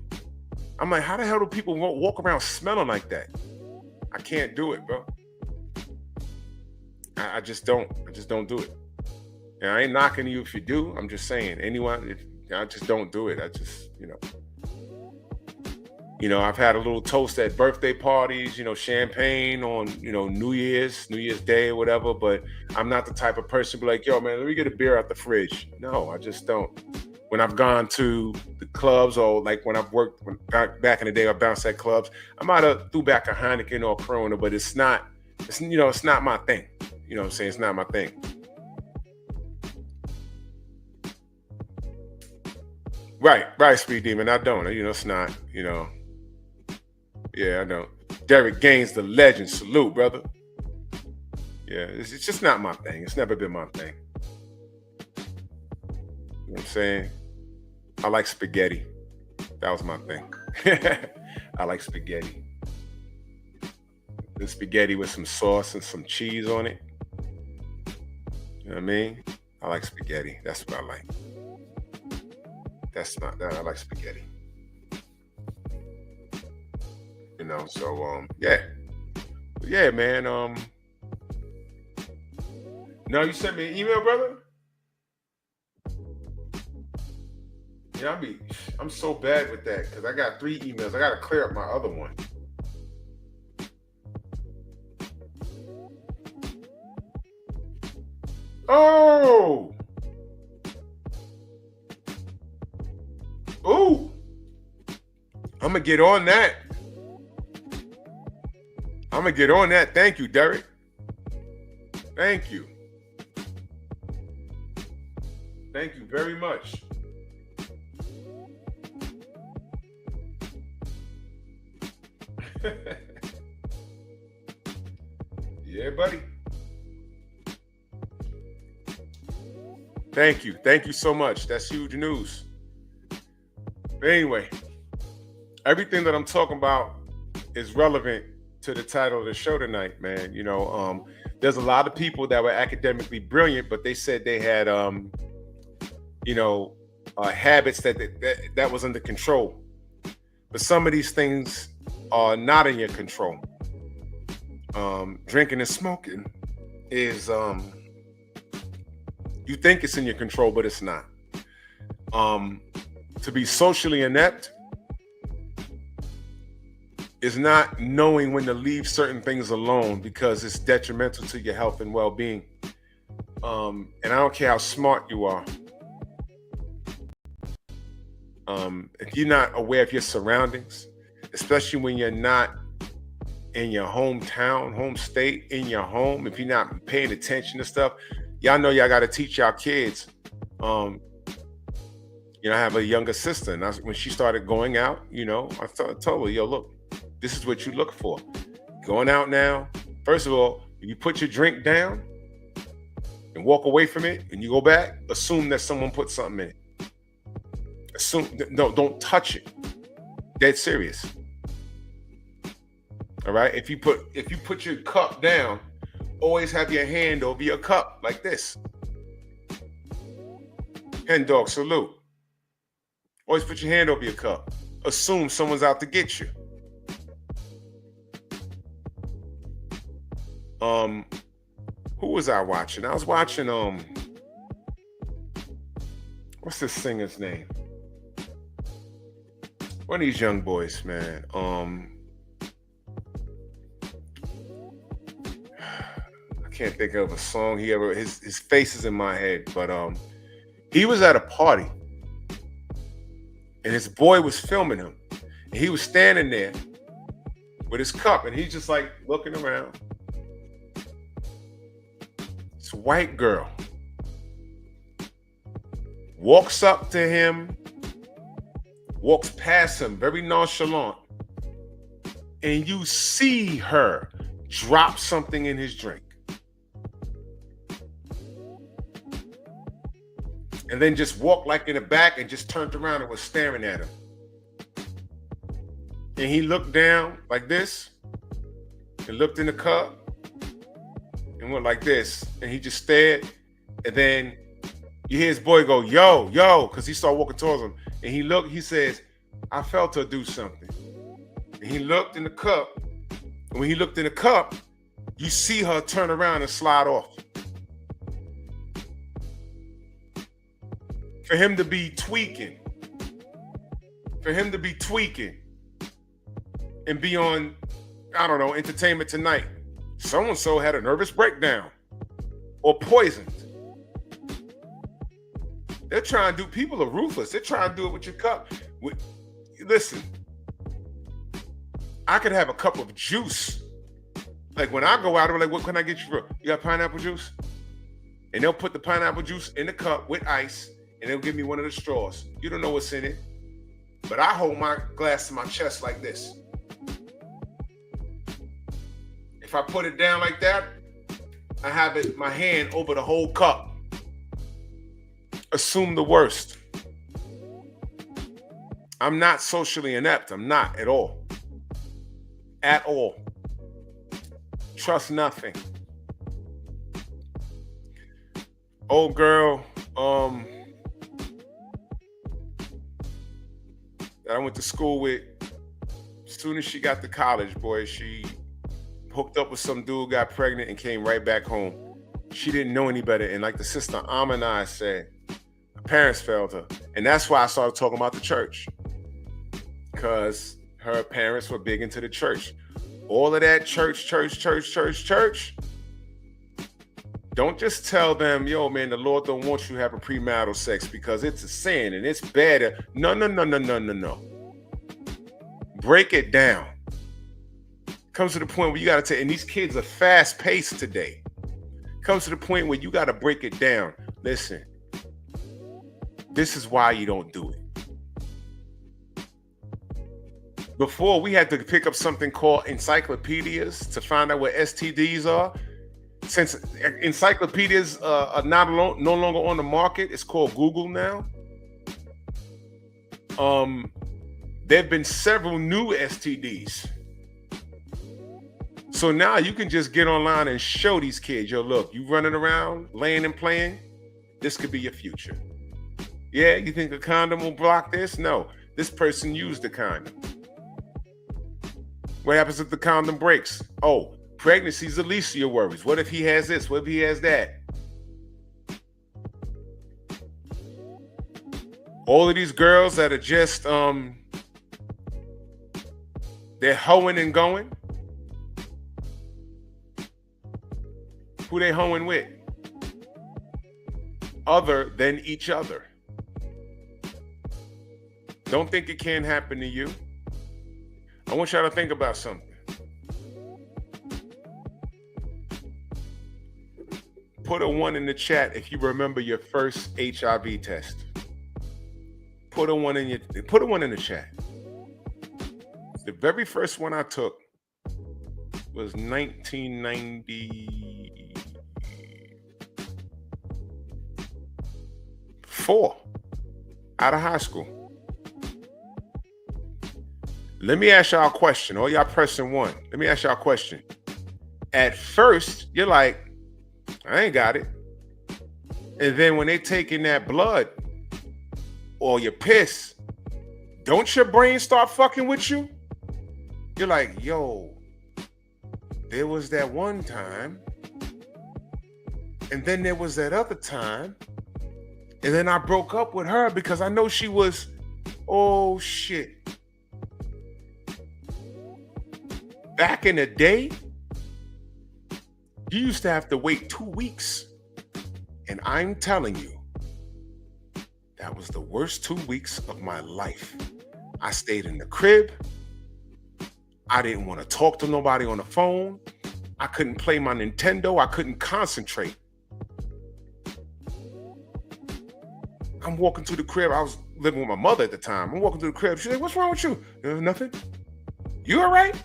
I'm like, how the hell do people walk around smelling like that? I can't do it, bro. I just don't do it. And I ain't knocking you if you do. I'm just saying, anyone, I just don't do it. I just, I've had a little toast at birthday parties, champagne on, New Year's Day or whatever, but I'm not the type of person to be like, yo, man, let me get a beer out the fridge. No, I just don't. When I've gone to the clubs or like when I've worked back in the day, I bounced at clubs, I might have threw back a Heineken or a Corona, but it's not my thing. You know what I'm saying? It's not my thing. Right, Speed Demon. I don't. It's not, Yeah, I don't. Derek Gaines, the legend. Salute, brother. Yeah, it's just not my thing. It's never been my thing. You know what I'm saying? I like spaghetti. That was my thing. I like spaghetti. The spaghetti with some sauce and some cheese on it. You know what I mean? I like spaghetti. That's what I like. That's not that. I like spaghetti. So yeah, man. No, you sent me an email, brother. Yeah, I'm so bad with that because I got 3 emails. I gotta clear up my other one. Oh. Ooh. I'm gonna get on that. Thank you, Derek. Thank you. Thank you very much. Yeah, buddy. Thank you. Thank you so much. That's huge news. But anyway, everything that I'm talking about is relevant to the title of the show tonight, man. there's a lot of people that were academically brilliant, but they said they had you know, habits that was under control. But some of these things are not in your control. Drinking and smoking is you think it's in your control, but it's not. To be socially inept is not knowing when to leave certain things alone because it's detrimental to your health and well-being. And I don't care how smart you are. If you're not aware of your surroundings, especially when you're not in your hometown, home state, in your home, if you're not paying attention to stuff, y'all know y'all got to teach y'all kids. You know, I have a younger sister, and when she started going out, you know, I told her, yo, look, this is what you look for. Going out now, first of all, if you put your drink down and walk away from it and you go back, assume that someone put something in it. No, don't touch it. Dead serious. All right. If you put your cup down, always have your hand over your cup like this. Hen dog salute. Always put your hand over your cup. Assume someone's out to get you. Who was I watching? I was watching what's this singer's name? One of these young boys, man. I can't think of a song he ever. His face is in my head, but he was at a party, and his boy was filming him, and he was standing there with his cup, and he's just like looking around. This white girl walks up to him, walks past him very nonchalant, and you see her drop something in his drink. And then just walked like in the back and just turned around and was staring at him. And he looked down like this and looked in the cup and went like this. And he just stared. And then you hear his boy go, yo, yo, because he started walking towards him. And he looked, he says, I felt her do something. And he looked in the cup. And when he looked in the cup, you see her turn around and slide off. For him to be tweaking, and be on, I don't know, Entertainment Tonight. So-and-so had a nervous breakdown or poisoned. They're trying to do, people are ruthless. They're trying to do it with your cup. Listen, I could have a cup of juice. Like when I go out, I'm like, what can I get you for? You got pineapple juice? And they'll put the pineapple juice in the cup with ice, and they'll give me one of the straws. You don't know what's in it. But I hold my glass to my chest like this. If I put it down like that, I have it, my hand over the whole cup. Assume the worst. I'm not socially inept. I'm not at all. At all. Trust nothing. Old girl, that I went to school with, as soon as she got to college, boy, she hooked up with some dude, got pregnant, and came right back home. She didn't know any better. And like the sister Amanai said, her parents failed her. And that's why I started talking about the church. Because her parents were big into the church. All of that church. Don't just tell them, yo, man, the Lord don't want you having premarital sex because it's a sin and it's bad. No. Break it down. Comes to the point where you got to take, and these kids are fast paced today. Comes to the point where you got to break it down. Listen, this is why you don't do it. Before, we had to pick up something called encyclopedias to find out what STDs are. Since encyclopedias are no longer on the market, it's called Google now. There have been several new STDs. So now you can just get online and show these kids, yo, look, you running around, laying and playing, this could be your future. Yeah, you think a condom will block this? No, this person used the condom. What happens if the condom breaks? Oh, pregnancy's the least of your worries. What if he has this? What if he has that? All of these girls that are just they're hoeing and going. Who they hoeing with? Other than each other. Don't think it can't happen to you. I want y'all to think about something. Put a 1 in the chat if you remember your first HIV test. Put a 1 in the chat. The very first one I took was 1994, out of high school. Let me ask y'all a question. All y'all pressing 1. Let me ask y'all a question. At first, you're like, I ain't got it. And then when they taking that blood or your piss, don't your brain start fucking with you? You're like, yo, there was that one time, and then there was that other time, and then I broke up with her because I know she was, oh shit. Back in the day, you used to have to wait 2 weeks. And I'm telling you, that was the worst 2 weeks of my life. I stayed in the crib. I didn't want to talk to nobody on the phone. I couldn't play my Nintendo. I couldn't concentrate. I'm walking to the crib. I was living with my mother at the time. I'm walking to the crib. She's like, what's wrong with you? Nothing. You all right?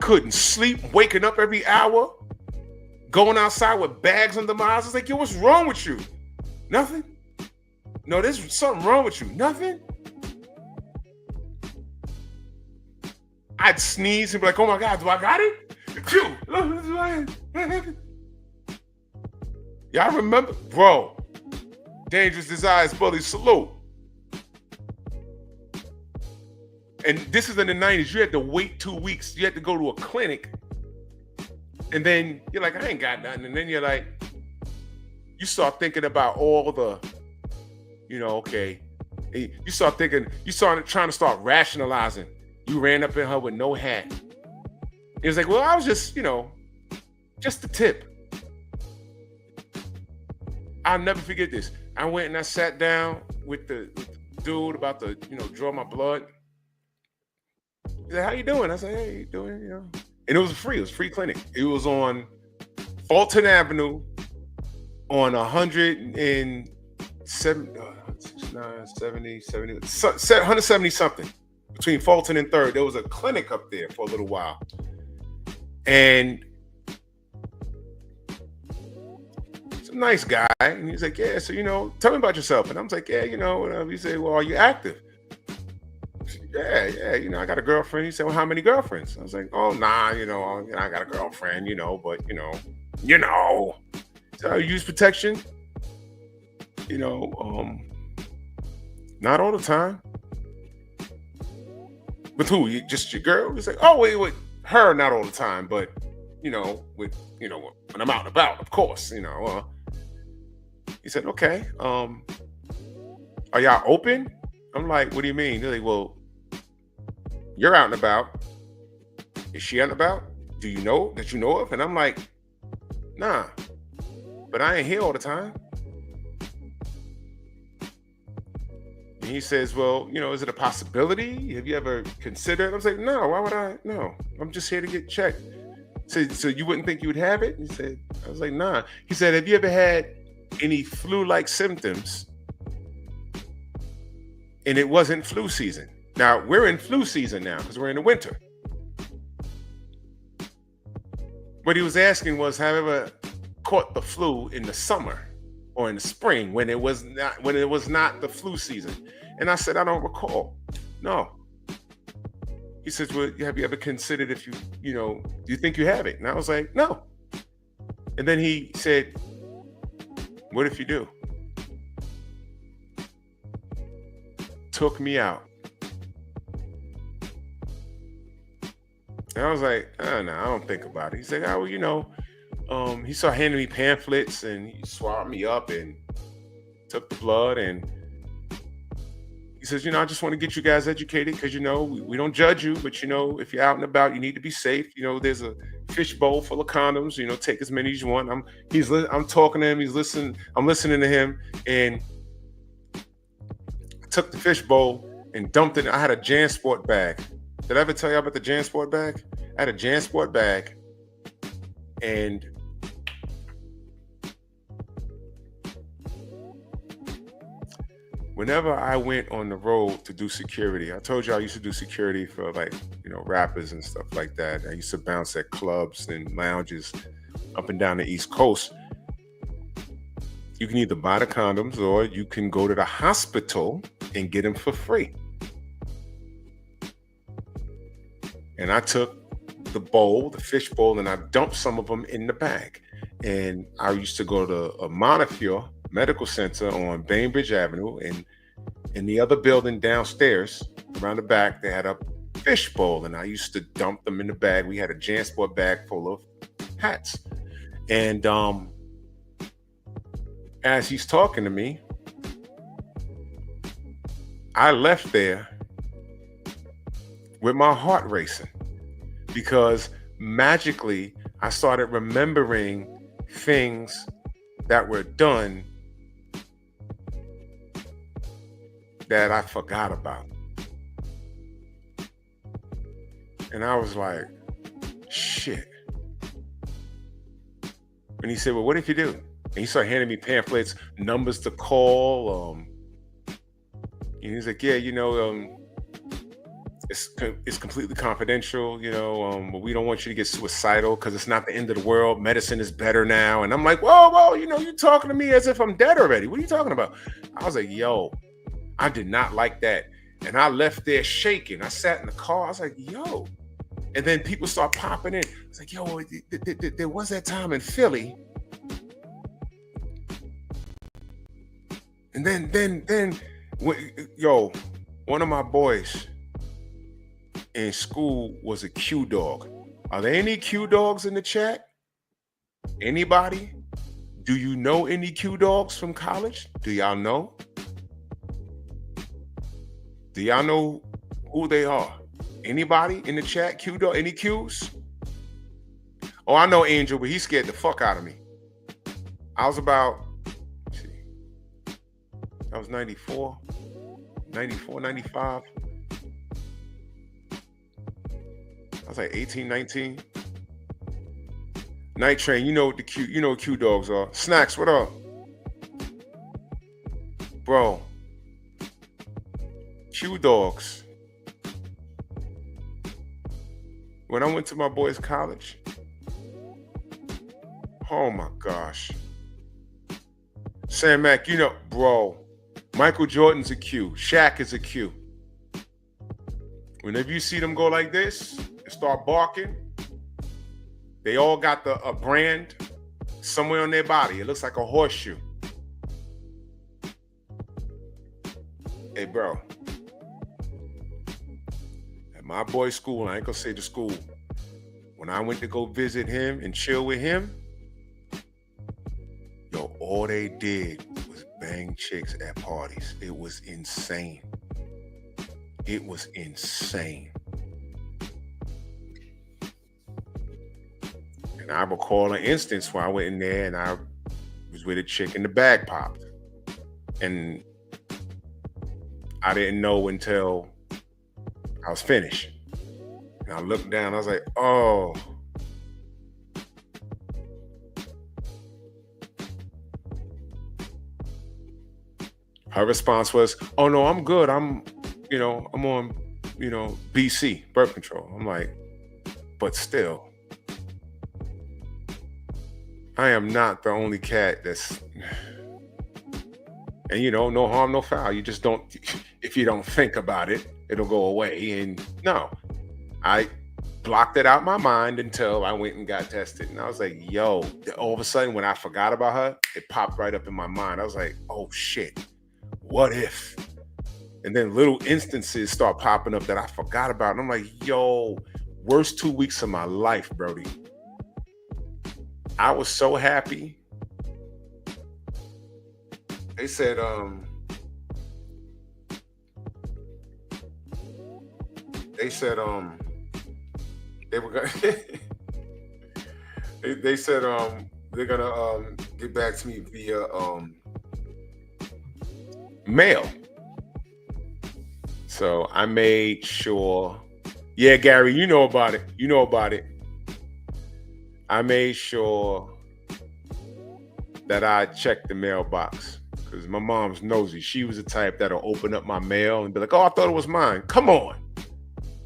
Couldn't sleep, waking up every hour, going outside with bags under my eyes. I was like, yo, what's wrong with you? Nothing? No, there's something wrong with you. Nothing? I'd sneeze and be like, oh my God, do I got it? Y'all remember? Bro, Dangerous Desires, Bully, salute. And this is in the 90s. You had to wait 2 weeks. You had to go to a clinic. And then you're like, I ain't got nothing. And then you're like, you start thinking about all the, okay. You start thinking, you started trying to start rationalizing. You ran up in her with no hat. It was like, well, I was just, just the tip. I'll never forget this. I went and I sat down with the dude about to, draw my blood. He said, how you doing? I said, hey, you doing, And it was free clinic. It was on Fulton Avenue on 170 something. Between Fulton and 3rd. There was a clinic up there for a little while. And he's a nice guy. And he's like, yeah, so, tell me about yourself. And I was like, yeah, He said, well, are you active? Yeah, I got a girlfriend. He said, well, how many girlfriends? I was like, oh, nah, I got a girlfriend, but, So I use protection, not all the time. With who? Just your girl? He's like, oh, wait, her, not all the time, but, with, when I'm out and about, of course, He said, okay, are y'all open? I'm like, what do you mean? They're like, well, you're out and about. Is she out and about? Do you know that you know of? And I'm like, nah, but I ain't here all the time. And he says, well, is it a possibility? Have you ever considered? I was like, no, why would I? No, I'm just here to get checked. So you wouldn't think you would have it? He said, I was like, nah. He said, have you ever had any flu-like symptoms? And it wasn't flu season. Now, we're in flu season now because we're in the winter. What he was asking was, have you ever caught the flu in the summer or in the spring when it was not the flu season? And I said, I don't recall. No. He says, well, have you ever considered if do you think you have it? And I was like, no. And then he said, what if you do? Took me out. And I was like, oh, no, I don't think about it. He said, oh, well, he started handing me pamphlets and he swabbed me up and took the blood. And he says, I just want to get you guys educated because, we don't judge you. But, if you're out and about, you need to be safe. There's a fish bowl full of condoms, take as many as you want. I'm talking to him. He's listening. I'm listening to him. And I took the fish bowl and dumped it. I had a JanSport bag. Did I ever tell you about the JanSport bag? I had a JanSport bag. And whenever I went on the road to do security, I told you I used to do security for rappers and stuff like that. I used to bounce at clubs and lounges up and down the East Coast. You can either buy the condoms or you can go to the hospital and get them for free. And I took the fish bowl, and I dumped some of them in the bag. And I used to go to a Montefiore Medical Center on Bainbridge Avenue, and in the other building downstairs, around the back, they had a fish bowl, and I used to dump them in the bag. We had a JanSport bag full of hats. And as he's talking to me, I left there with my heart racing because magically I started remembering things that were done that I forgot about. And I was like, shit. And he said, well, what if you do? And he started handing me pamphlets, numbers to call. And he's like, yeah, it's completely confidential, but we don't want you to get suicidal because it's not the end of the world. Medicine is better now. And I'm like, whoa, you're talking to me as if I'm dead already. What are you talking about? I was like, yo, I did not like that. And I left there shaking. I sat in the car. I was like, yo. And then people start popping in. I was like, yo, there was that time in Philly. And then, one of my boys in school was a Q dog. Are there any Q dogs in the chat? Anybody? Do you know any Q dogs from college? Do y'all know? Do y'all know who they are? Anybody in the chat? Q dog? Any Qs? Oh, I know Angel, but he scared the fuck out of me. I was about, I was 94, 95. I was like 18, 19. Night Train, you know what Q dogs are. Snacks, what up? Bro. Q dogs. When I went to my boys' college, oh my gosh. Sam Mack, bro, Michael Jordan's a Q. Shaq is a Q. Whenever you see them go like this and start barking, they all got a brand somewhere on their body. It looks like a horseshoe. Hey, bro. At my boy's school, I ain't gonna say the school, when I went to go visit him and chill with him, yo, all they did was bang chicks at parties. It was insane. It was insane. And I recall an instance where I went in there and I was with a chick and the bag popped. And I didn't know until I was finished. And I looked down, I was like, oh. Her response was, oh no, I'm good. I'm on, BC, birth control. I'm like, but still, I am not the only cat that's, and no harm, no foul. You just don't, if you don't think about it, it'll go away. And no, I blocked it out my mind until I went and got tested. And I was like, yo, all of a sudden when I forgot about her, it popped right up in my mind. I was like, oh shit, what if? And then little instances start popping up that I forgot about. And I'm like, yo, worst 2 weeks of my life, Brody. I was so happy. They said, they said, they were gonna they said they're gonna get back to me via mail. So I made sure, yeah, Gary, you know about it. You know about it. I made sure that I checked the mailbox because my mom's nosy. She was the type that'll open up my mail and be like, "Oh, I thought it was mine." Come on,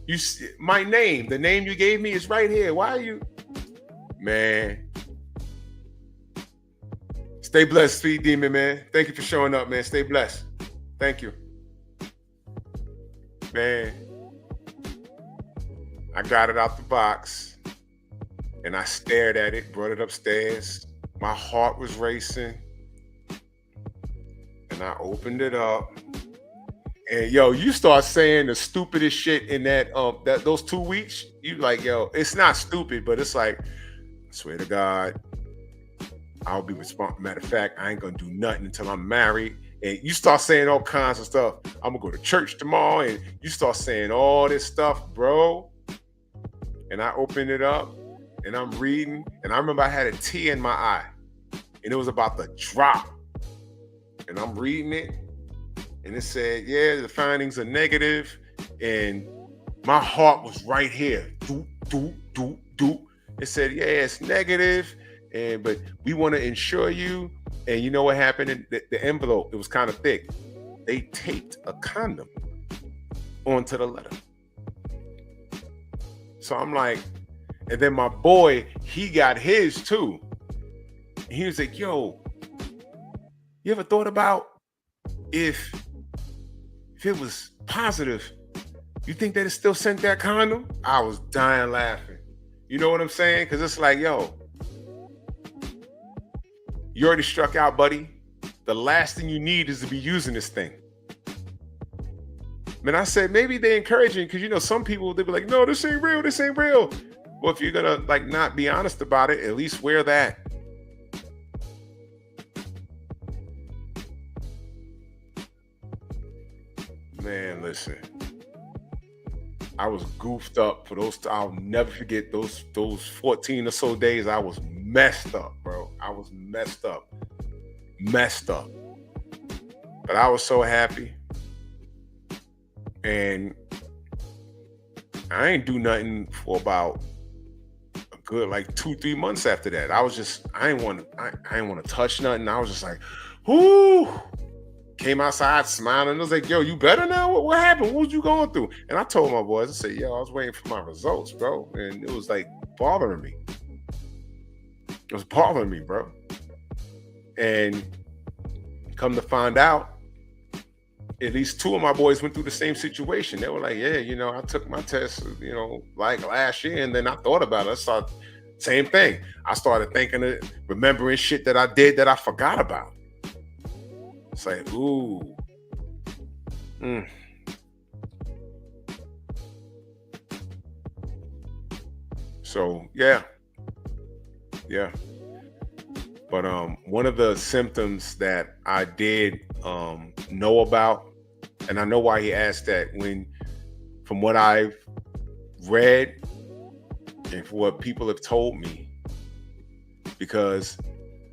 you see, my name, the name you gave me is right here. Why are you, man? Stay blessed, Speed Demon, man. Thank you for showing up, man. Stay blessed. Thank you, man. I got it out the box and I stared at it, brought it upstairs. My heart was racing. And I opened it up. And yo, you start saying the stupidest shit in that those 2 weeks. You like, yo, it's not stupid, but it's like, I swear to God, I'll be responsible. Matter of fact, I ain't gonna do nothing until I'm married. And you start saying all kinds of stuff. I'm gonna go to church tomorrow, and you start saying all this stuff, bro. And I opened it up and I'm reading, and I remember I had a tear in my eye and it was about to drop. And I'm reading it and it said, yeah, the findings are negative. And my heart was right here. Do, do, do, do. It said, yeah, it's negative, but we want to insure you. And you know what happened? The envelope, it was kind of thick. They taped a condom onto the letter. So I'm like, and then my boy, he got his too. He was like, yo, you ever thought about if it was positive, you think they'd still sent that condom? I was dying laughing. You know what I'm saying? Because it's like, yo, you already struck out, buddy. The last thing you need is to be using this thing. Man, I said, maybe they encouraging, because, you know, some people, they be like, no, this ain't real, this ain't real. Well, if you're going to, like, not be honest about it, at least wear that. Man, listen. I was goofed up for those. I'll never forget those 14 or so days. I was messed up, bro. I was messed up. But I was so happy. And I ain't do nothing for about a good like 2-3 months after that. I was just, I ain't want to touch nothing. I was just like, whoo. Came outside smiling. I was like, yo, you better now? What happened? What was you going through? And I told my boys, I said, yo, I was waiting for my results, bro. And it was like bothering me. It was bothering me, bro. And come to find out, at least 2 of my boys went through the same situation. They were like, yeah, you know, I took my test, you know, like last year. And then I thought about it. I saw same thing. I started thinking of remembering shit that I did that I forgot about. It's like, ooh. So, yeah. But one of the symptoms that I did know about, and I know why he asked that, from what I've read and for what people have told me, because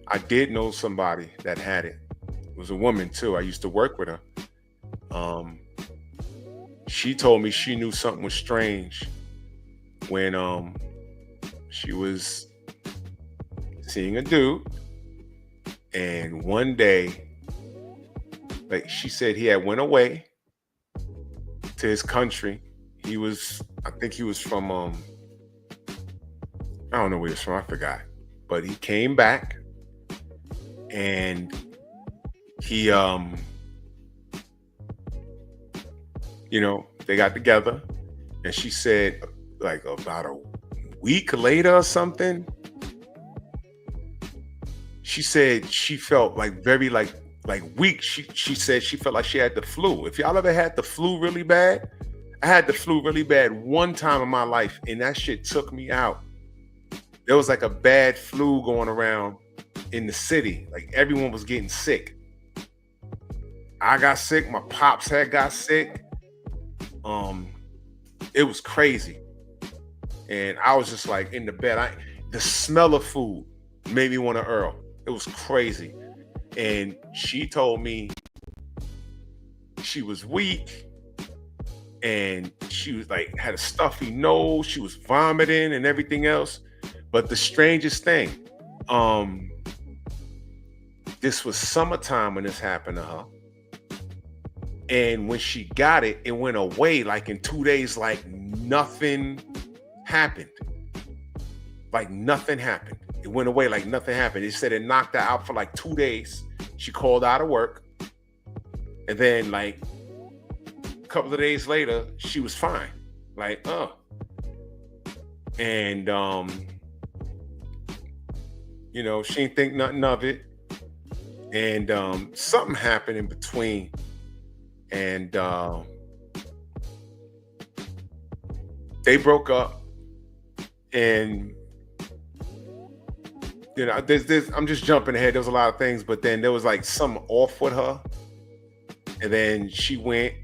I did know somebody that had it. It was a woman too. I used to work with her. She told me she knew something was strange when she was seeing a dude, and one day, like she said, he had went away to his country. He was, I think he was from I don't know where he was from, I forgot. But he came back and he you know, they got together, and she said like about a week later or something, she said she felt like very like weak. She said she felt like she had the flu. If y'all ever had the flu really bad, I had the flu really bad one time in my life, and that shit took me out. There was like a bad flu going around in the city. Like everyone was getting sick. I got sick. My pops had got sick. Um, it was crazy, and I was just like in the bed. The smell of food made me want to Earl. It was crazy, and she told me she was weak, and she was like had a stuffy nose. She was vomiting and everything else. But the strangest thing, this was summertime when this happened to her. And when she got it, it went away like in 2 days, like nothing happened. Like nothing happened. It went away like nothing happened. It said it knocked her out for like 2 days. She called out of work. And then like a couple of days later, she was fine. Like, And you know, she didn't think nothing of it. And something happened in between. And they broke up, and you know, there's I'm just jumping ahead. There was a lot of things, but then there was like something off with her, and then she went.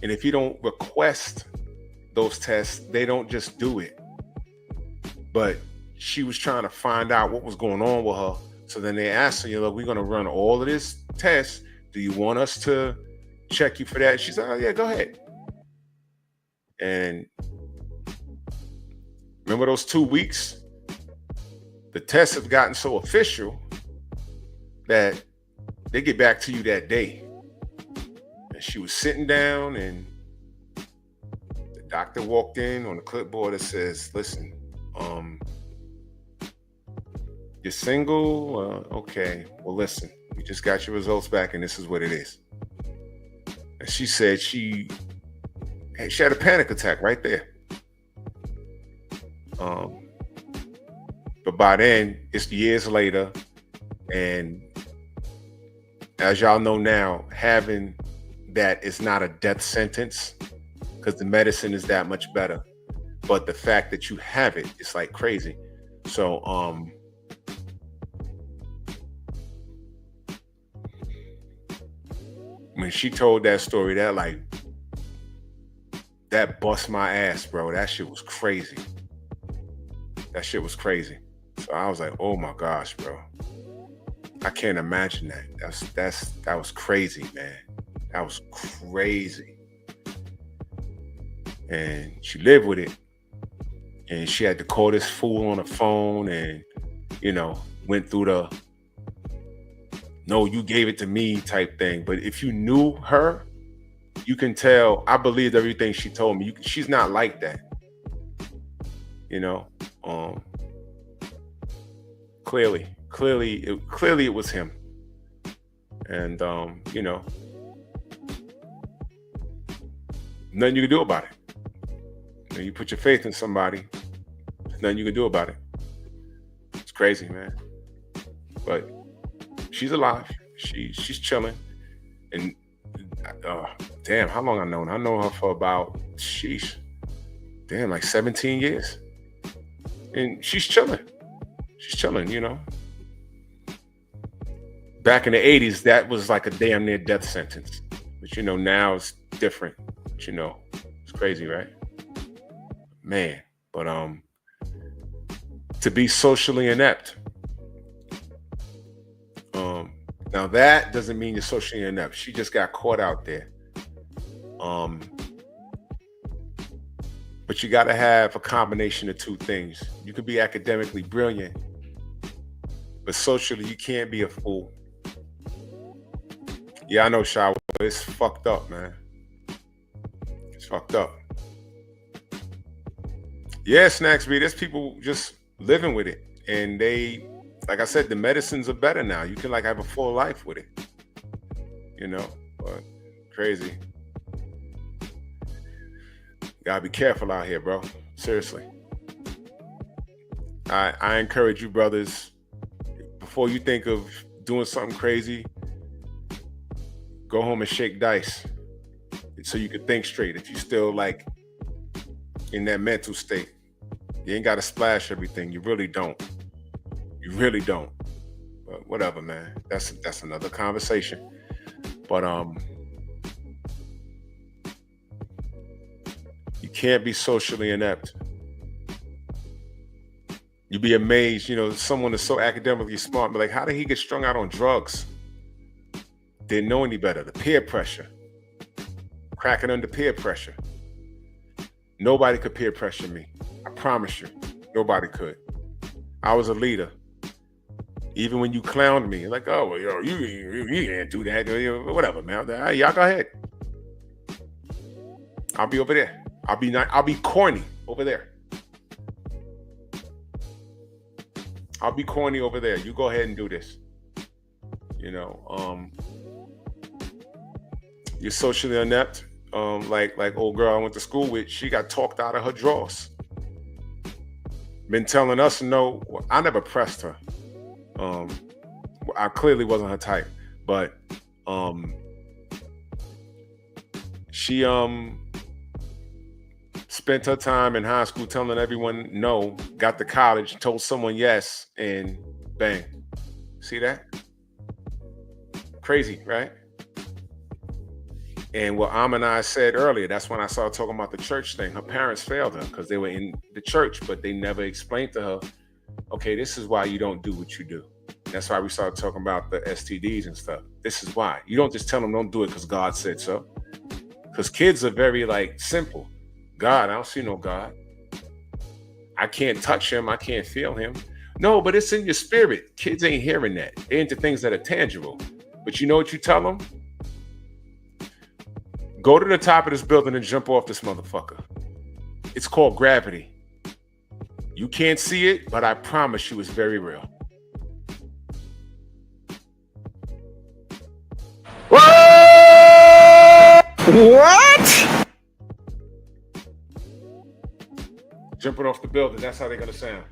And if you don't request those tests, they don't just do it. But she was trying to find out what was going on with her. So then they asked her, you know, we're going to run all of this tests. Do you want us to check you for that? She said, oh yeah, go ahead. And remember those 2 weeks? The tests have gotten so official that they get back to you that day. And she was sitting down, and the doctor walked in on the clipboard that says, listen, you're single? Okay, well, listen, we just got your results back, and this is what it is. And she said she had a panic attack right there. But by then, it's years later, and as y'all know now, having that is not a death sentence because the medicine is that much better. But the fact that you have it, it's like crazy. So, when she told that story, that bust my ass, bro. That shit was crazy. That shit was crazy. So I was like, oh my gosh, bro. I can't imagine that. That was crazy, man. That was crazy. And she lived with it. And she had to call this fool on the phone and, you know, went through the no, you gave it to me type thing. But if you knew her, you can tell I believed everything she told me. She's not like that. You know, clearly it was him. And you know, nothing you can do about it. When you put your faith in somebody, there's nothing you can do about it. It's crazy, man. But she's alive. She's chilling. And damn, how long I known her? I know her for about like 17 years. And she's chilling. She's chilling, you know. Back in the 80s, that was like a damn near death sentence. But you know, now it's different. But you know, it's crazy, right? Man, but to be socially inept. Now that doesn't mean you're socially inept. She just got caught out there. But you got to have a combination of two things. You could be academically brilliant, but socially you can't be a fool. Yeah, I know, Shaw. It's fucked up, man. It's fucked up. Yeah, Snacks B, there's people just living with it. And they, like I said, the medicines are better now. You can like have a full life with it. You know, but crazy. Gotta be careful out here, bro. Seriously. I encourage you, brothers, before you think of doing something crazy, go home and shake dice so you can think straight. If you still like in that mental state, you ain't got to splash everything. You really don't. You really don't. But whatever, man. That's another conversation. But you can't be socially inept. You'd be amazed, someone is so academically smart, but like, how did he get strung out on drugs? Didn't know any better. The peer pressure. Cracking under peer pressure. Nobody could peer pressure me. I promise you. Nobody could. I was a leader. Even when you clowned me, like, oh, well, you can't do that. Whatever, man. Y'all go ahead. I'll be over there. I'll be corny over there. I'll be corny over there. You go ahead and do this. You're socially inept. Like old girl I went to school with, she got talked out of her drawers. Been telling us no. Well, I never pressed her. I clearly wasn't her type, but she spent her time in high school telling everyone no, got to college, told someone yes, and bang. See that? Crazy, right? And what and I said earlier, that's when I started talking about the church thing. Her parents failed her because they were in the church, but they never explained to her, okay, this is why you don't do what you do. That's why we started talking about the STDs and stuff. This is why. You don't just tell them don't do it because God said so. Because kids are very simple. God, I don't see no God. I can't touch him. I can't feel him. No, but it's in your spirit. Kids ain't hearing that. They're into things that are tangible. But you know what you tell them? Go to the top of this building and jump off this motherfucker. It's called gravity. You can't see it, but I promise you it's very real. What? Jumping off the building, that's how they're gonna sound.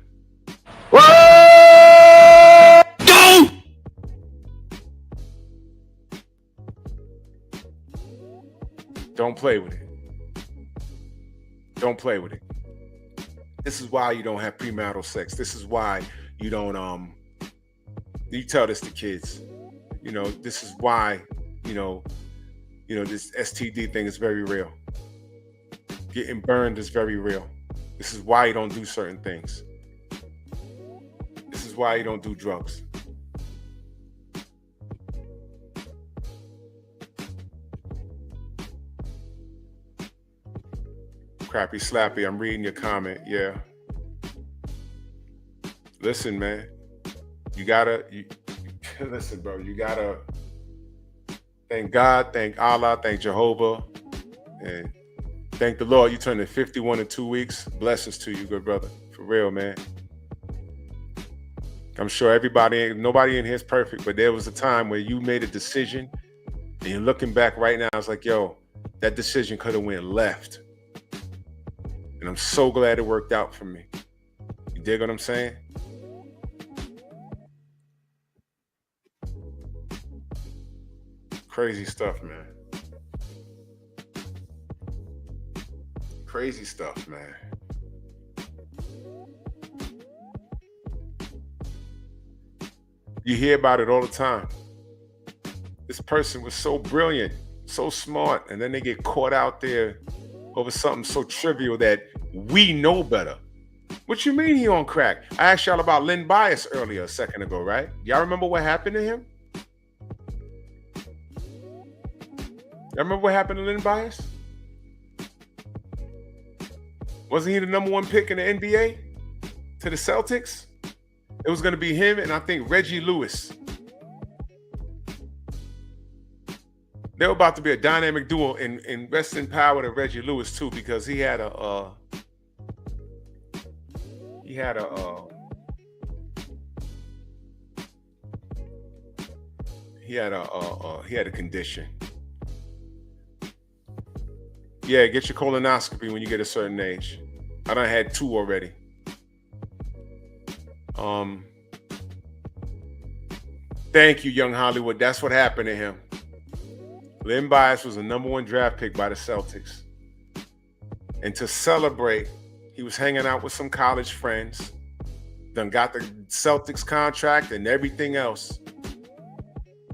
Don't play with it. Don't play with it. This is why you don't have premarital sex. This is why you don't you tell this to kids. This is why, this STD thing is very real. Getting burned is very real. This is why you don't do certain things. This is why you don't do drugs. Crappy Slappy, I'm reading your comment. Yeah. Listen, man. Listen, bro. You gotta thank God, thank Allah, thank Jehovah, and thank the Lord. You turned 51 in 2 weeks. Blessings to you, good brother. For real, man. I'm sure nobody in here is perfect, but there was a time where you made a decision, and you're looking back right now, it's like, yo, that decision could have went left. And I'm so glad it worked out for me. You dig what I'm saying? Crazy stuff, man. Crazy stuff, man. You hear about it all the time. This person was so brilliant, so smart, and then they get caught out there over something so trivial that we know better. What you mean he on crack? I asked y'all about Len Bias earlier a second ago, right? Y'all remember what happened to him? Y'all remember what happened to Len Bias? Wasn't he the #1 pick in the NBA to the Celtics? It was going to be him and I think Reggie Lewis. They were about to be a dynamic duo, and rest in power to Reggie Lewis too, because he had a condition. Yeah, get your colonoscopy when you get a certain age. I done had 2 already. Thank you, Young Hollywood. That's what happened to him. Len Bias was the #1 draft pick by the Celtics. And to celebrate, he was hanging out with some college friends, done got the Celtics contract and everything else.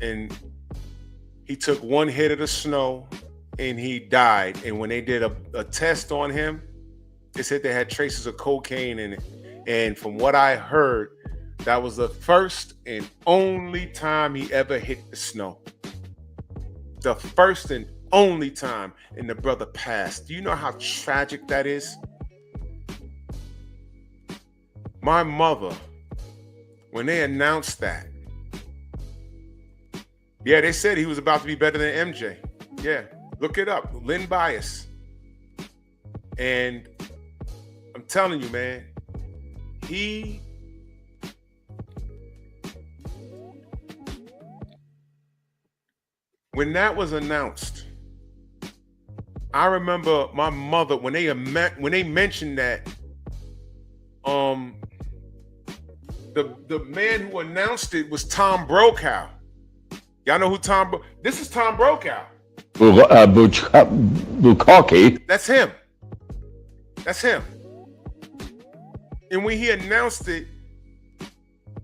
And he took 1 hit of the snow and he died. And when they did a test on him, they said they had traces of cocaine in it. And from what I heard, that was the first and only time he ever hit the snow. The first and only time, and the brother passed. Do you know how tragic that is? My mother, when they announced that, yeah, they said he was about to be better than MJ. Yeah, look it up, Len Bias. And I'm telling you, man, when that was announced, I remember my mother when they mentioned that. The man who announced it was Tom Brokaw. Y'all know who this is Tom Brokaw. Bukaki. That's him. That's him. And when he announced it,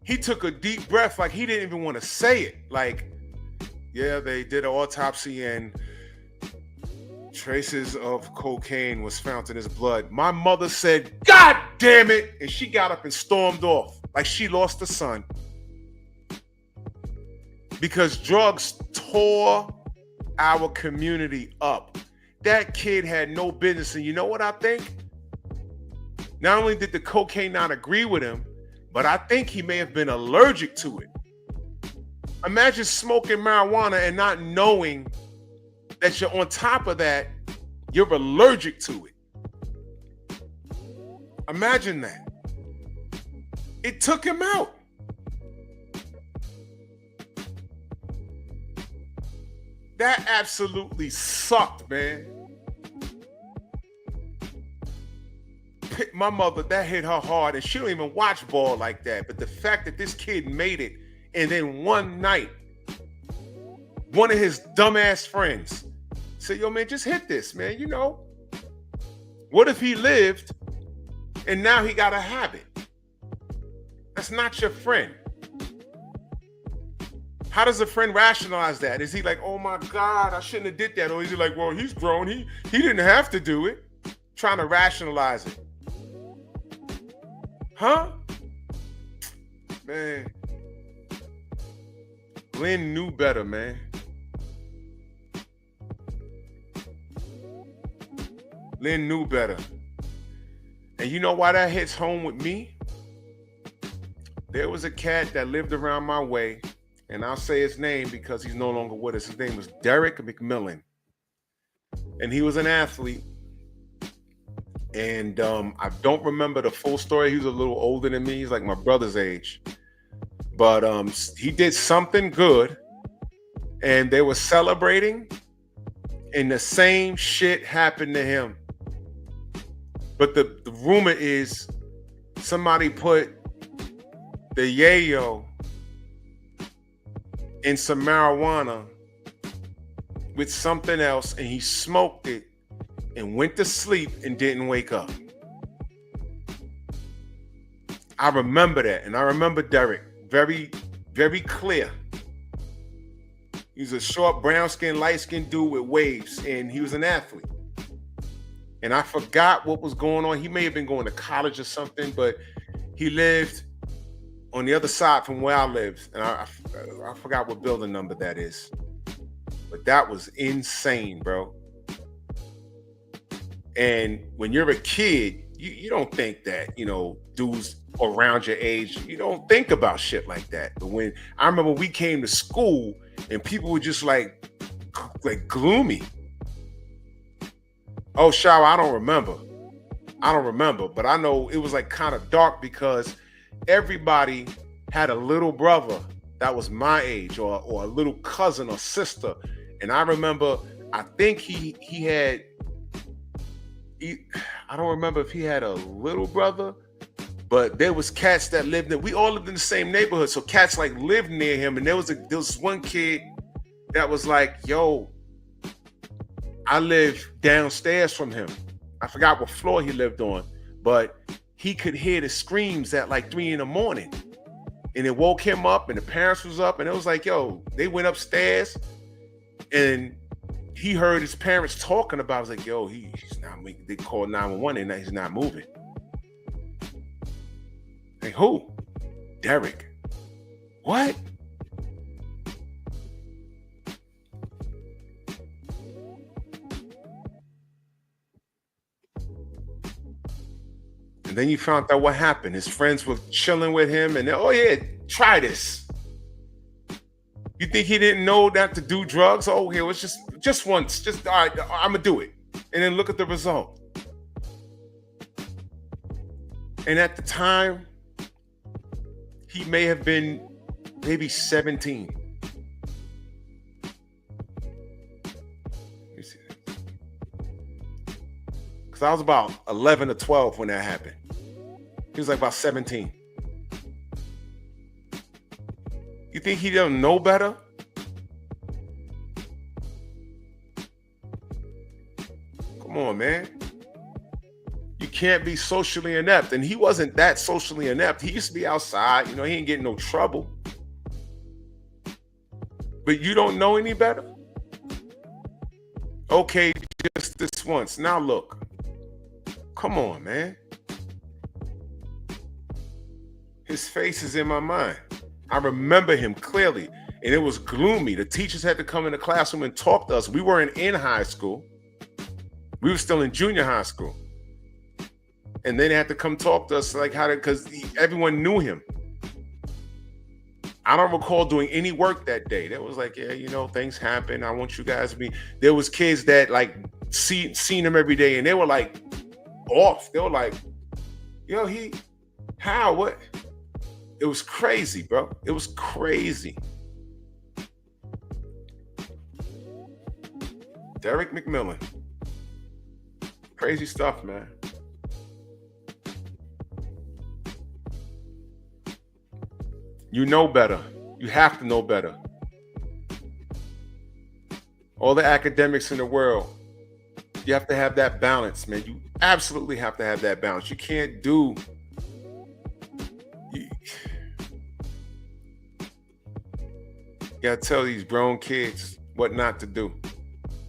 he took a deep breath, like he didn't even want to say it. Like, yeah, they did an autopsy and traces of cocaine was found in his blood. My mother said, "God damn it!" And she got up and stormed off like she lost a son. Because drugs tore our community up. That kid had no business. And you know what I think? Not only did the cocaine not agree with him, but I think he may have been allergic to it. Imagine smoking marijuana and not knowing that you're on top of that, you're allergic to it. Imagine that. It took him out. That absolutely sucked, man. My mother, that hit her hard, and she don't even watch ball like that. But the fact that this kid made it, and then one night, one of his dumbass friends said, "Yo, man, just hit this, man. You know, what if he lived and now he got a habit?" That's not your friend. How does a friend rationalize that? Is he like, "Oh my God, I shouldn't have did that"? Or is he like, "Well, he's grown. He didn't have to do it." Trying to rationalize it. Huh? Man. Len knew better, man. Len knew better. And you know why that hits home with me? There was a cat that lived around my way, and I'll say his name because he's no longer with us. His name was Derek McMillan. And he was an athlete. And I don't remember the full story. He was a little older than me. He's like my brother's age. But he did something good, and they were celebrating, and the same shit happened to him. But the rumor is somebody put the yayo in some marijuana with something else, and he smoked it and went to sleep and didn't wake up. I remember that, and I remember Derek very, very clear. He's a short, brown-skinned, light-skinned dude with waves, and he was an athlete. And I forgot what was going on. He may have been going to college or something, but he lived on the other side from where I lived, and I forgot what building number that is. But that was insane, bro. And when you're a kid, you don't think that, you know, dudes around your age, you don't think about shit like that. But when I remember we came to school and people were just like gloomy. Oh, shower, I don't remember, but I know it was like kind of dark because everybody had a little brother that was my age or a little cousin or sister. And I remember, I think he had I don't remember if he had a little brother, but there was cats that lived in. We all lived in the same neighborhood, so cats like lived near him. And there was one kid that was like, "Yo, I live downstairs from him." I forgot what floor he lived on, but he could hear the screams at like 3 in the morning, and it woke him up. And the parents was up, and it was like, "Yo," they went upstairs, and he heard his parents talking about. I was like, "Yo, he's not making." They called 911, and he's not moving. Like, who? Derek. What? And then you found out what happened. His friends were chilling with him, and oh yeah, try this. You think he didn't know not to do drugs? Oh, it was just once. Just all right, I'm gonna do it, and then look at the result. And at the time, he may have been maybe 17. Let me see. Because I was about 11 or 12 when that happened. He was like about 17. You think he don't know better? Come on, man. You can't be socially inept. And he wasn't that socially inept. He used to be outside. He ain't getting no trouble. But you don't know any better? Okay, just this once. Now look. Come on, man. His face is in my mind. I remember him clearly, and it was gloomy. The teachers had to come in the classroom and talk to us. We weren't in high school. We were still in junior high school. And then they had to come talk to us, like because everyone knew him. I don't recall doing any work that day. That was like, yeah, things happen. I want you guys to be. There was kids that like seen him every day, and they were like off. They were like, yo, what? It was crazy, bro. It was crazy. Derek McMillan. Crazy stuff, man. You know better. You have to know better. All the academics in the world, you have to have that balance, man. You absolutely have to have that balance. You can't do. You gotta tell these grown kids what not to do.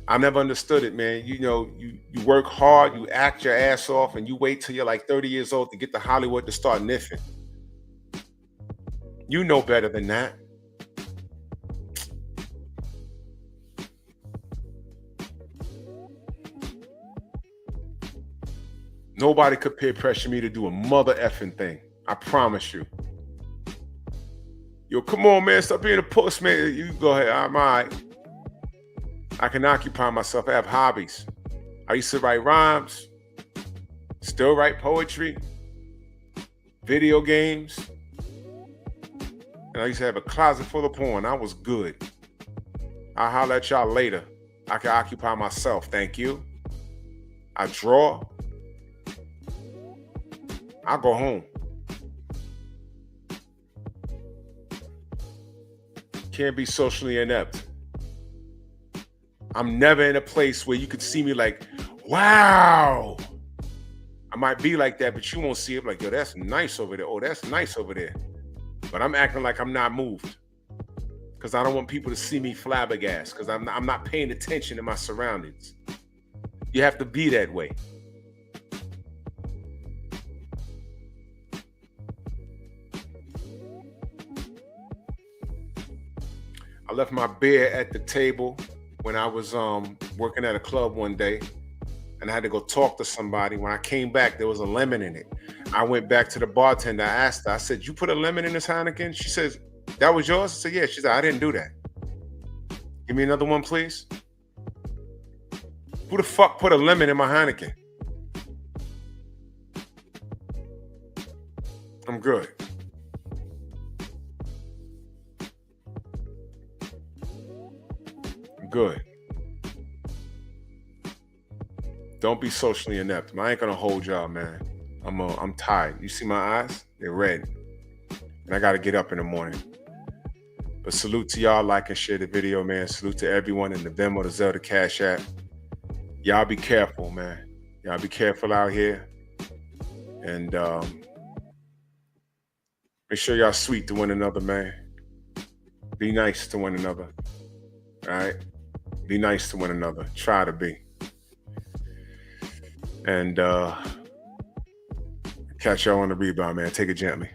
I never understood it, man. You work hard, you act your ass off, and you wait till you're like 30 years old to get to Hollywood to start niffing. You know better than that. Nobody could peer pressure me to do a mother effing thing. I promise you. Yo, come on, man. Stop being a puss, man. You go ahead. I'm all right. I can occupy myself. I have hobbies. I used to write rhymes. Still write poetry. Video games. And I used to have a closet full of porn. I was good. I'll holler at y'all later. I can occupy myself. Thank you. I draw. I'll go home. Can't be socially inept. I'm never in a place where you could see me like, wow. I might be like that, but you won't see it like, yo, that's nice over there. Oh, that's nice over there. But I'm acting like I'm not moved because I don't want people to see me flabbergasted because I'm not paying attention to my surroundings. You have to be that way. I left my beer at the table when I was working at a club one day, and I had to go talk to somebody. When I came back, there was a lemon in it. I went back to the bartender. I asked her, I said, you put a lemon in this Heineken? She says, that was yours? I said, yeah. She said, I didn't do that. Give me another one, please. Who the fuck put a lemon in my Heineken? I'm good. I'm good. Don't be socially inept. I ain't gonna hold y'all, man. I'm tired. You see my eyes? They're red. And I gotta get up in the morning. But salute to y'all, like and share the video, man. Salute to everyone in the Venmo, the Zelda, Cash App. Y'all be careful, man. Y'all be careful out here. And make sure y'all sweet to one another, man. Be nice to one another. All right? Be nice to one another. Try to be. And catch y'all on the rebound, man. Take it gently.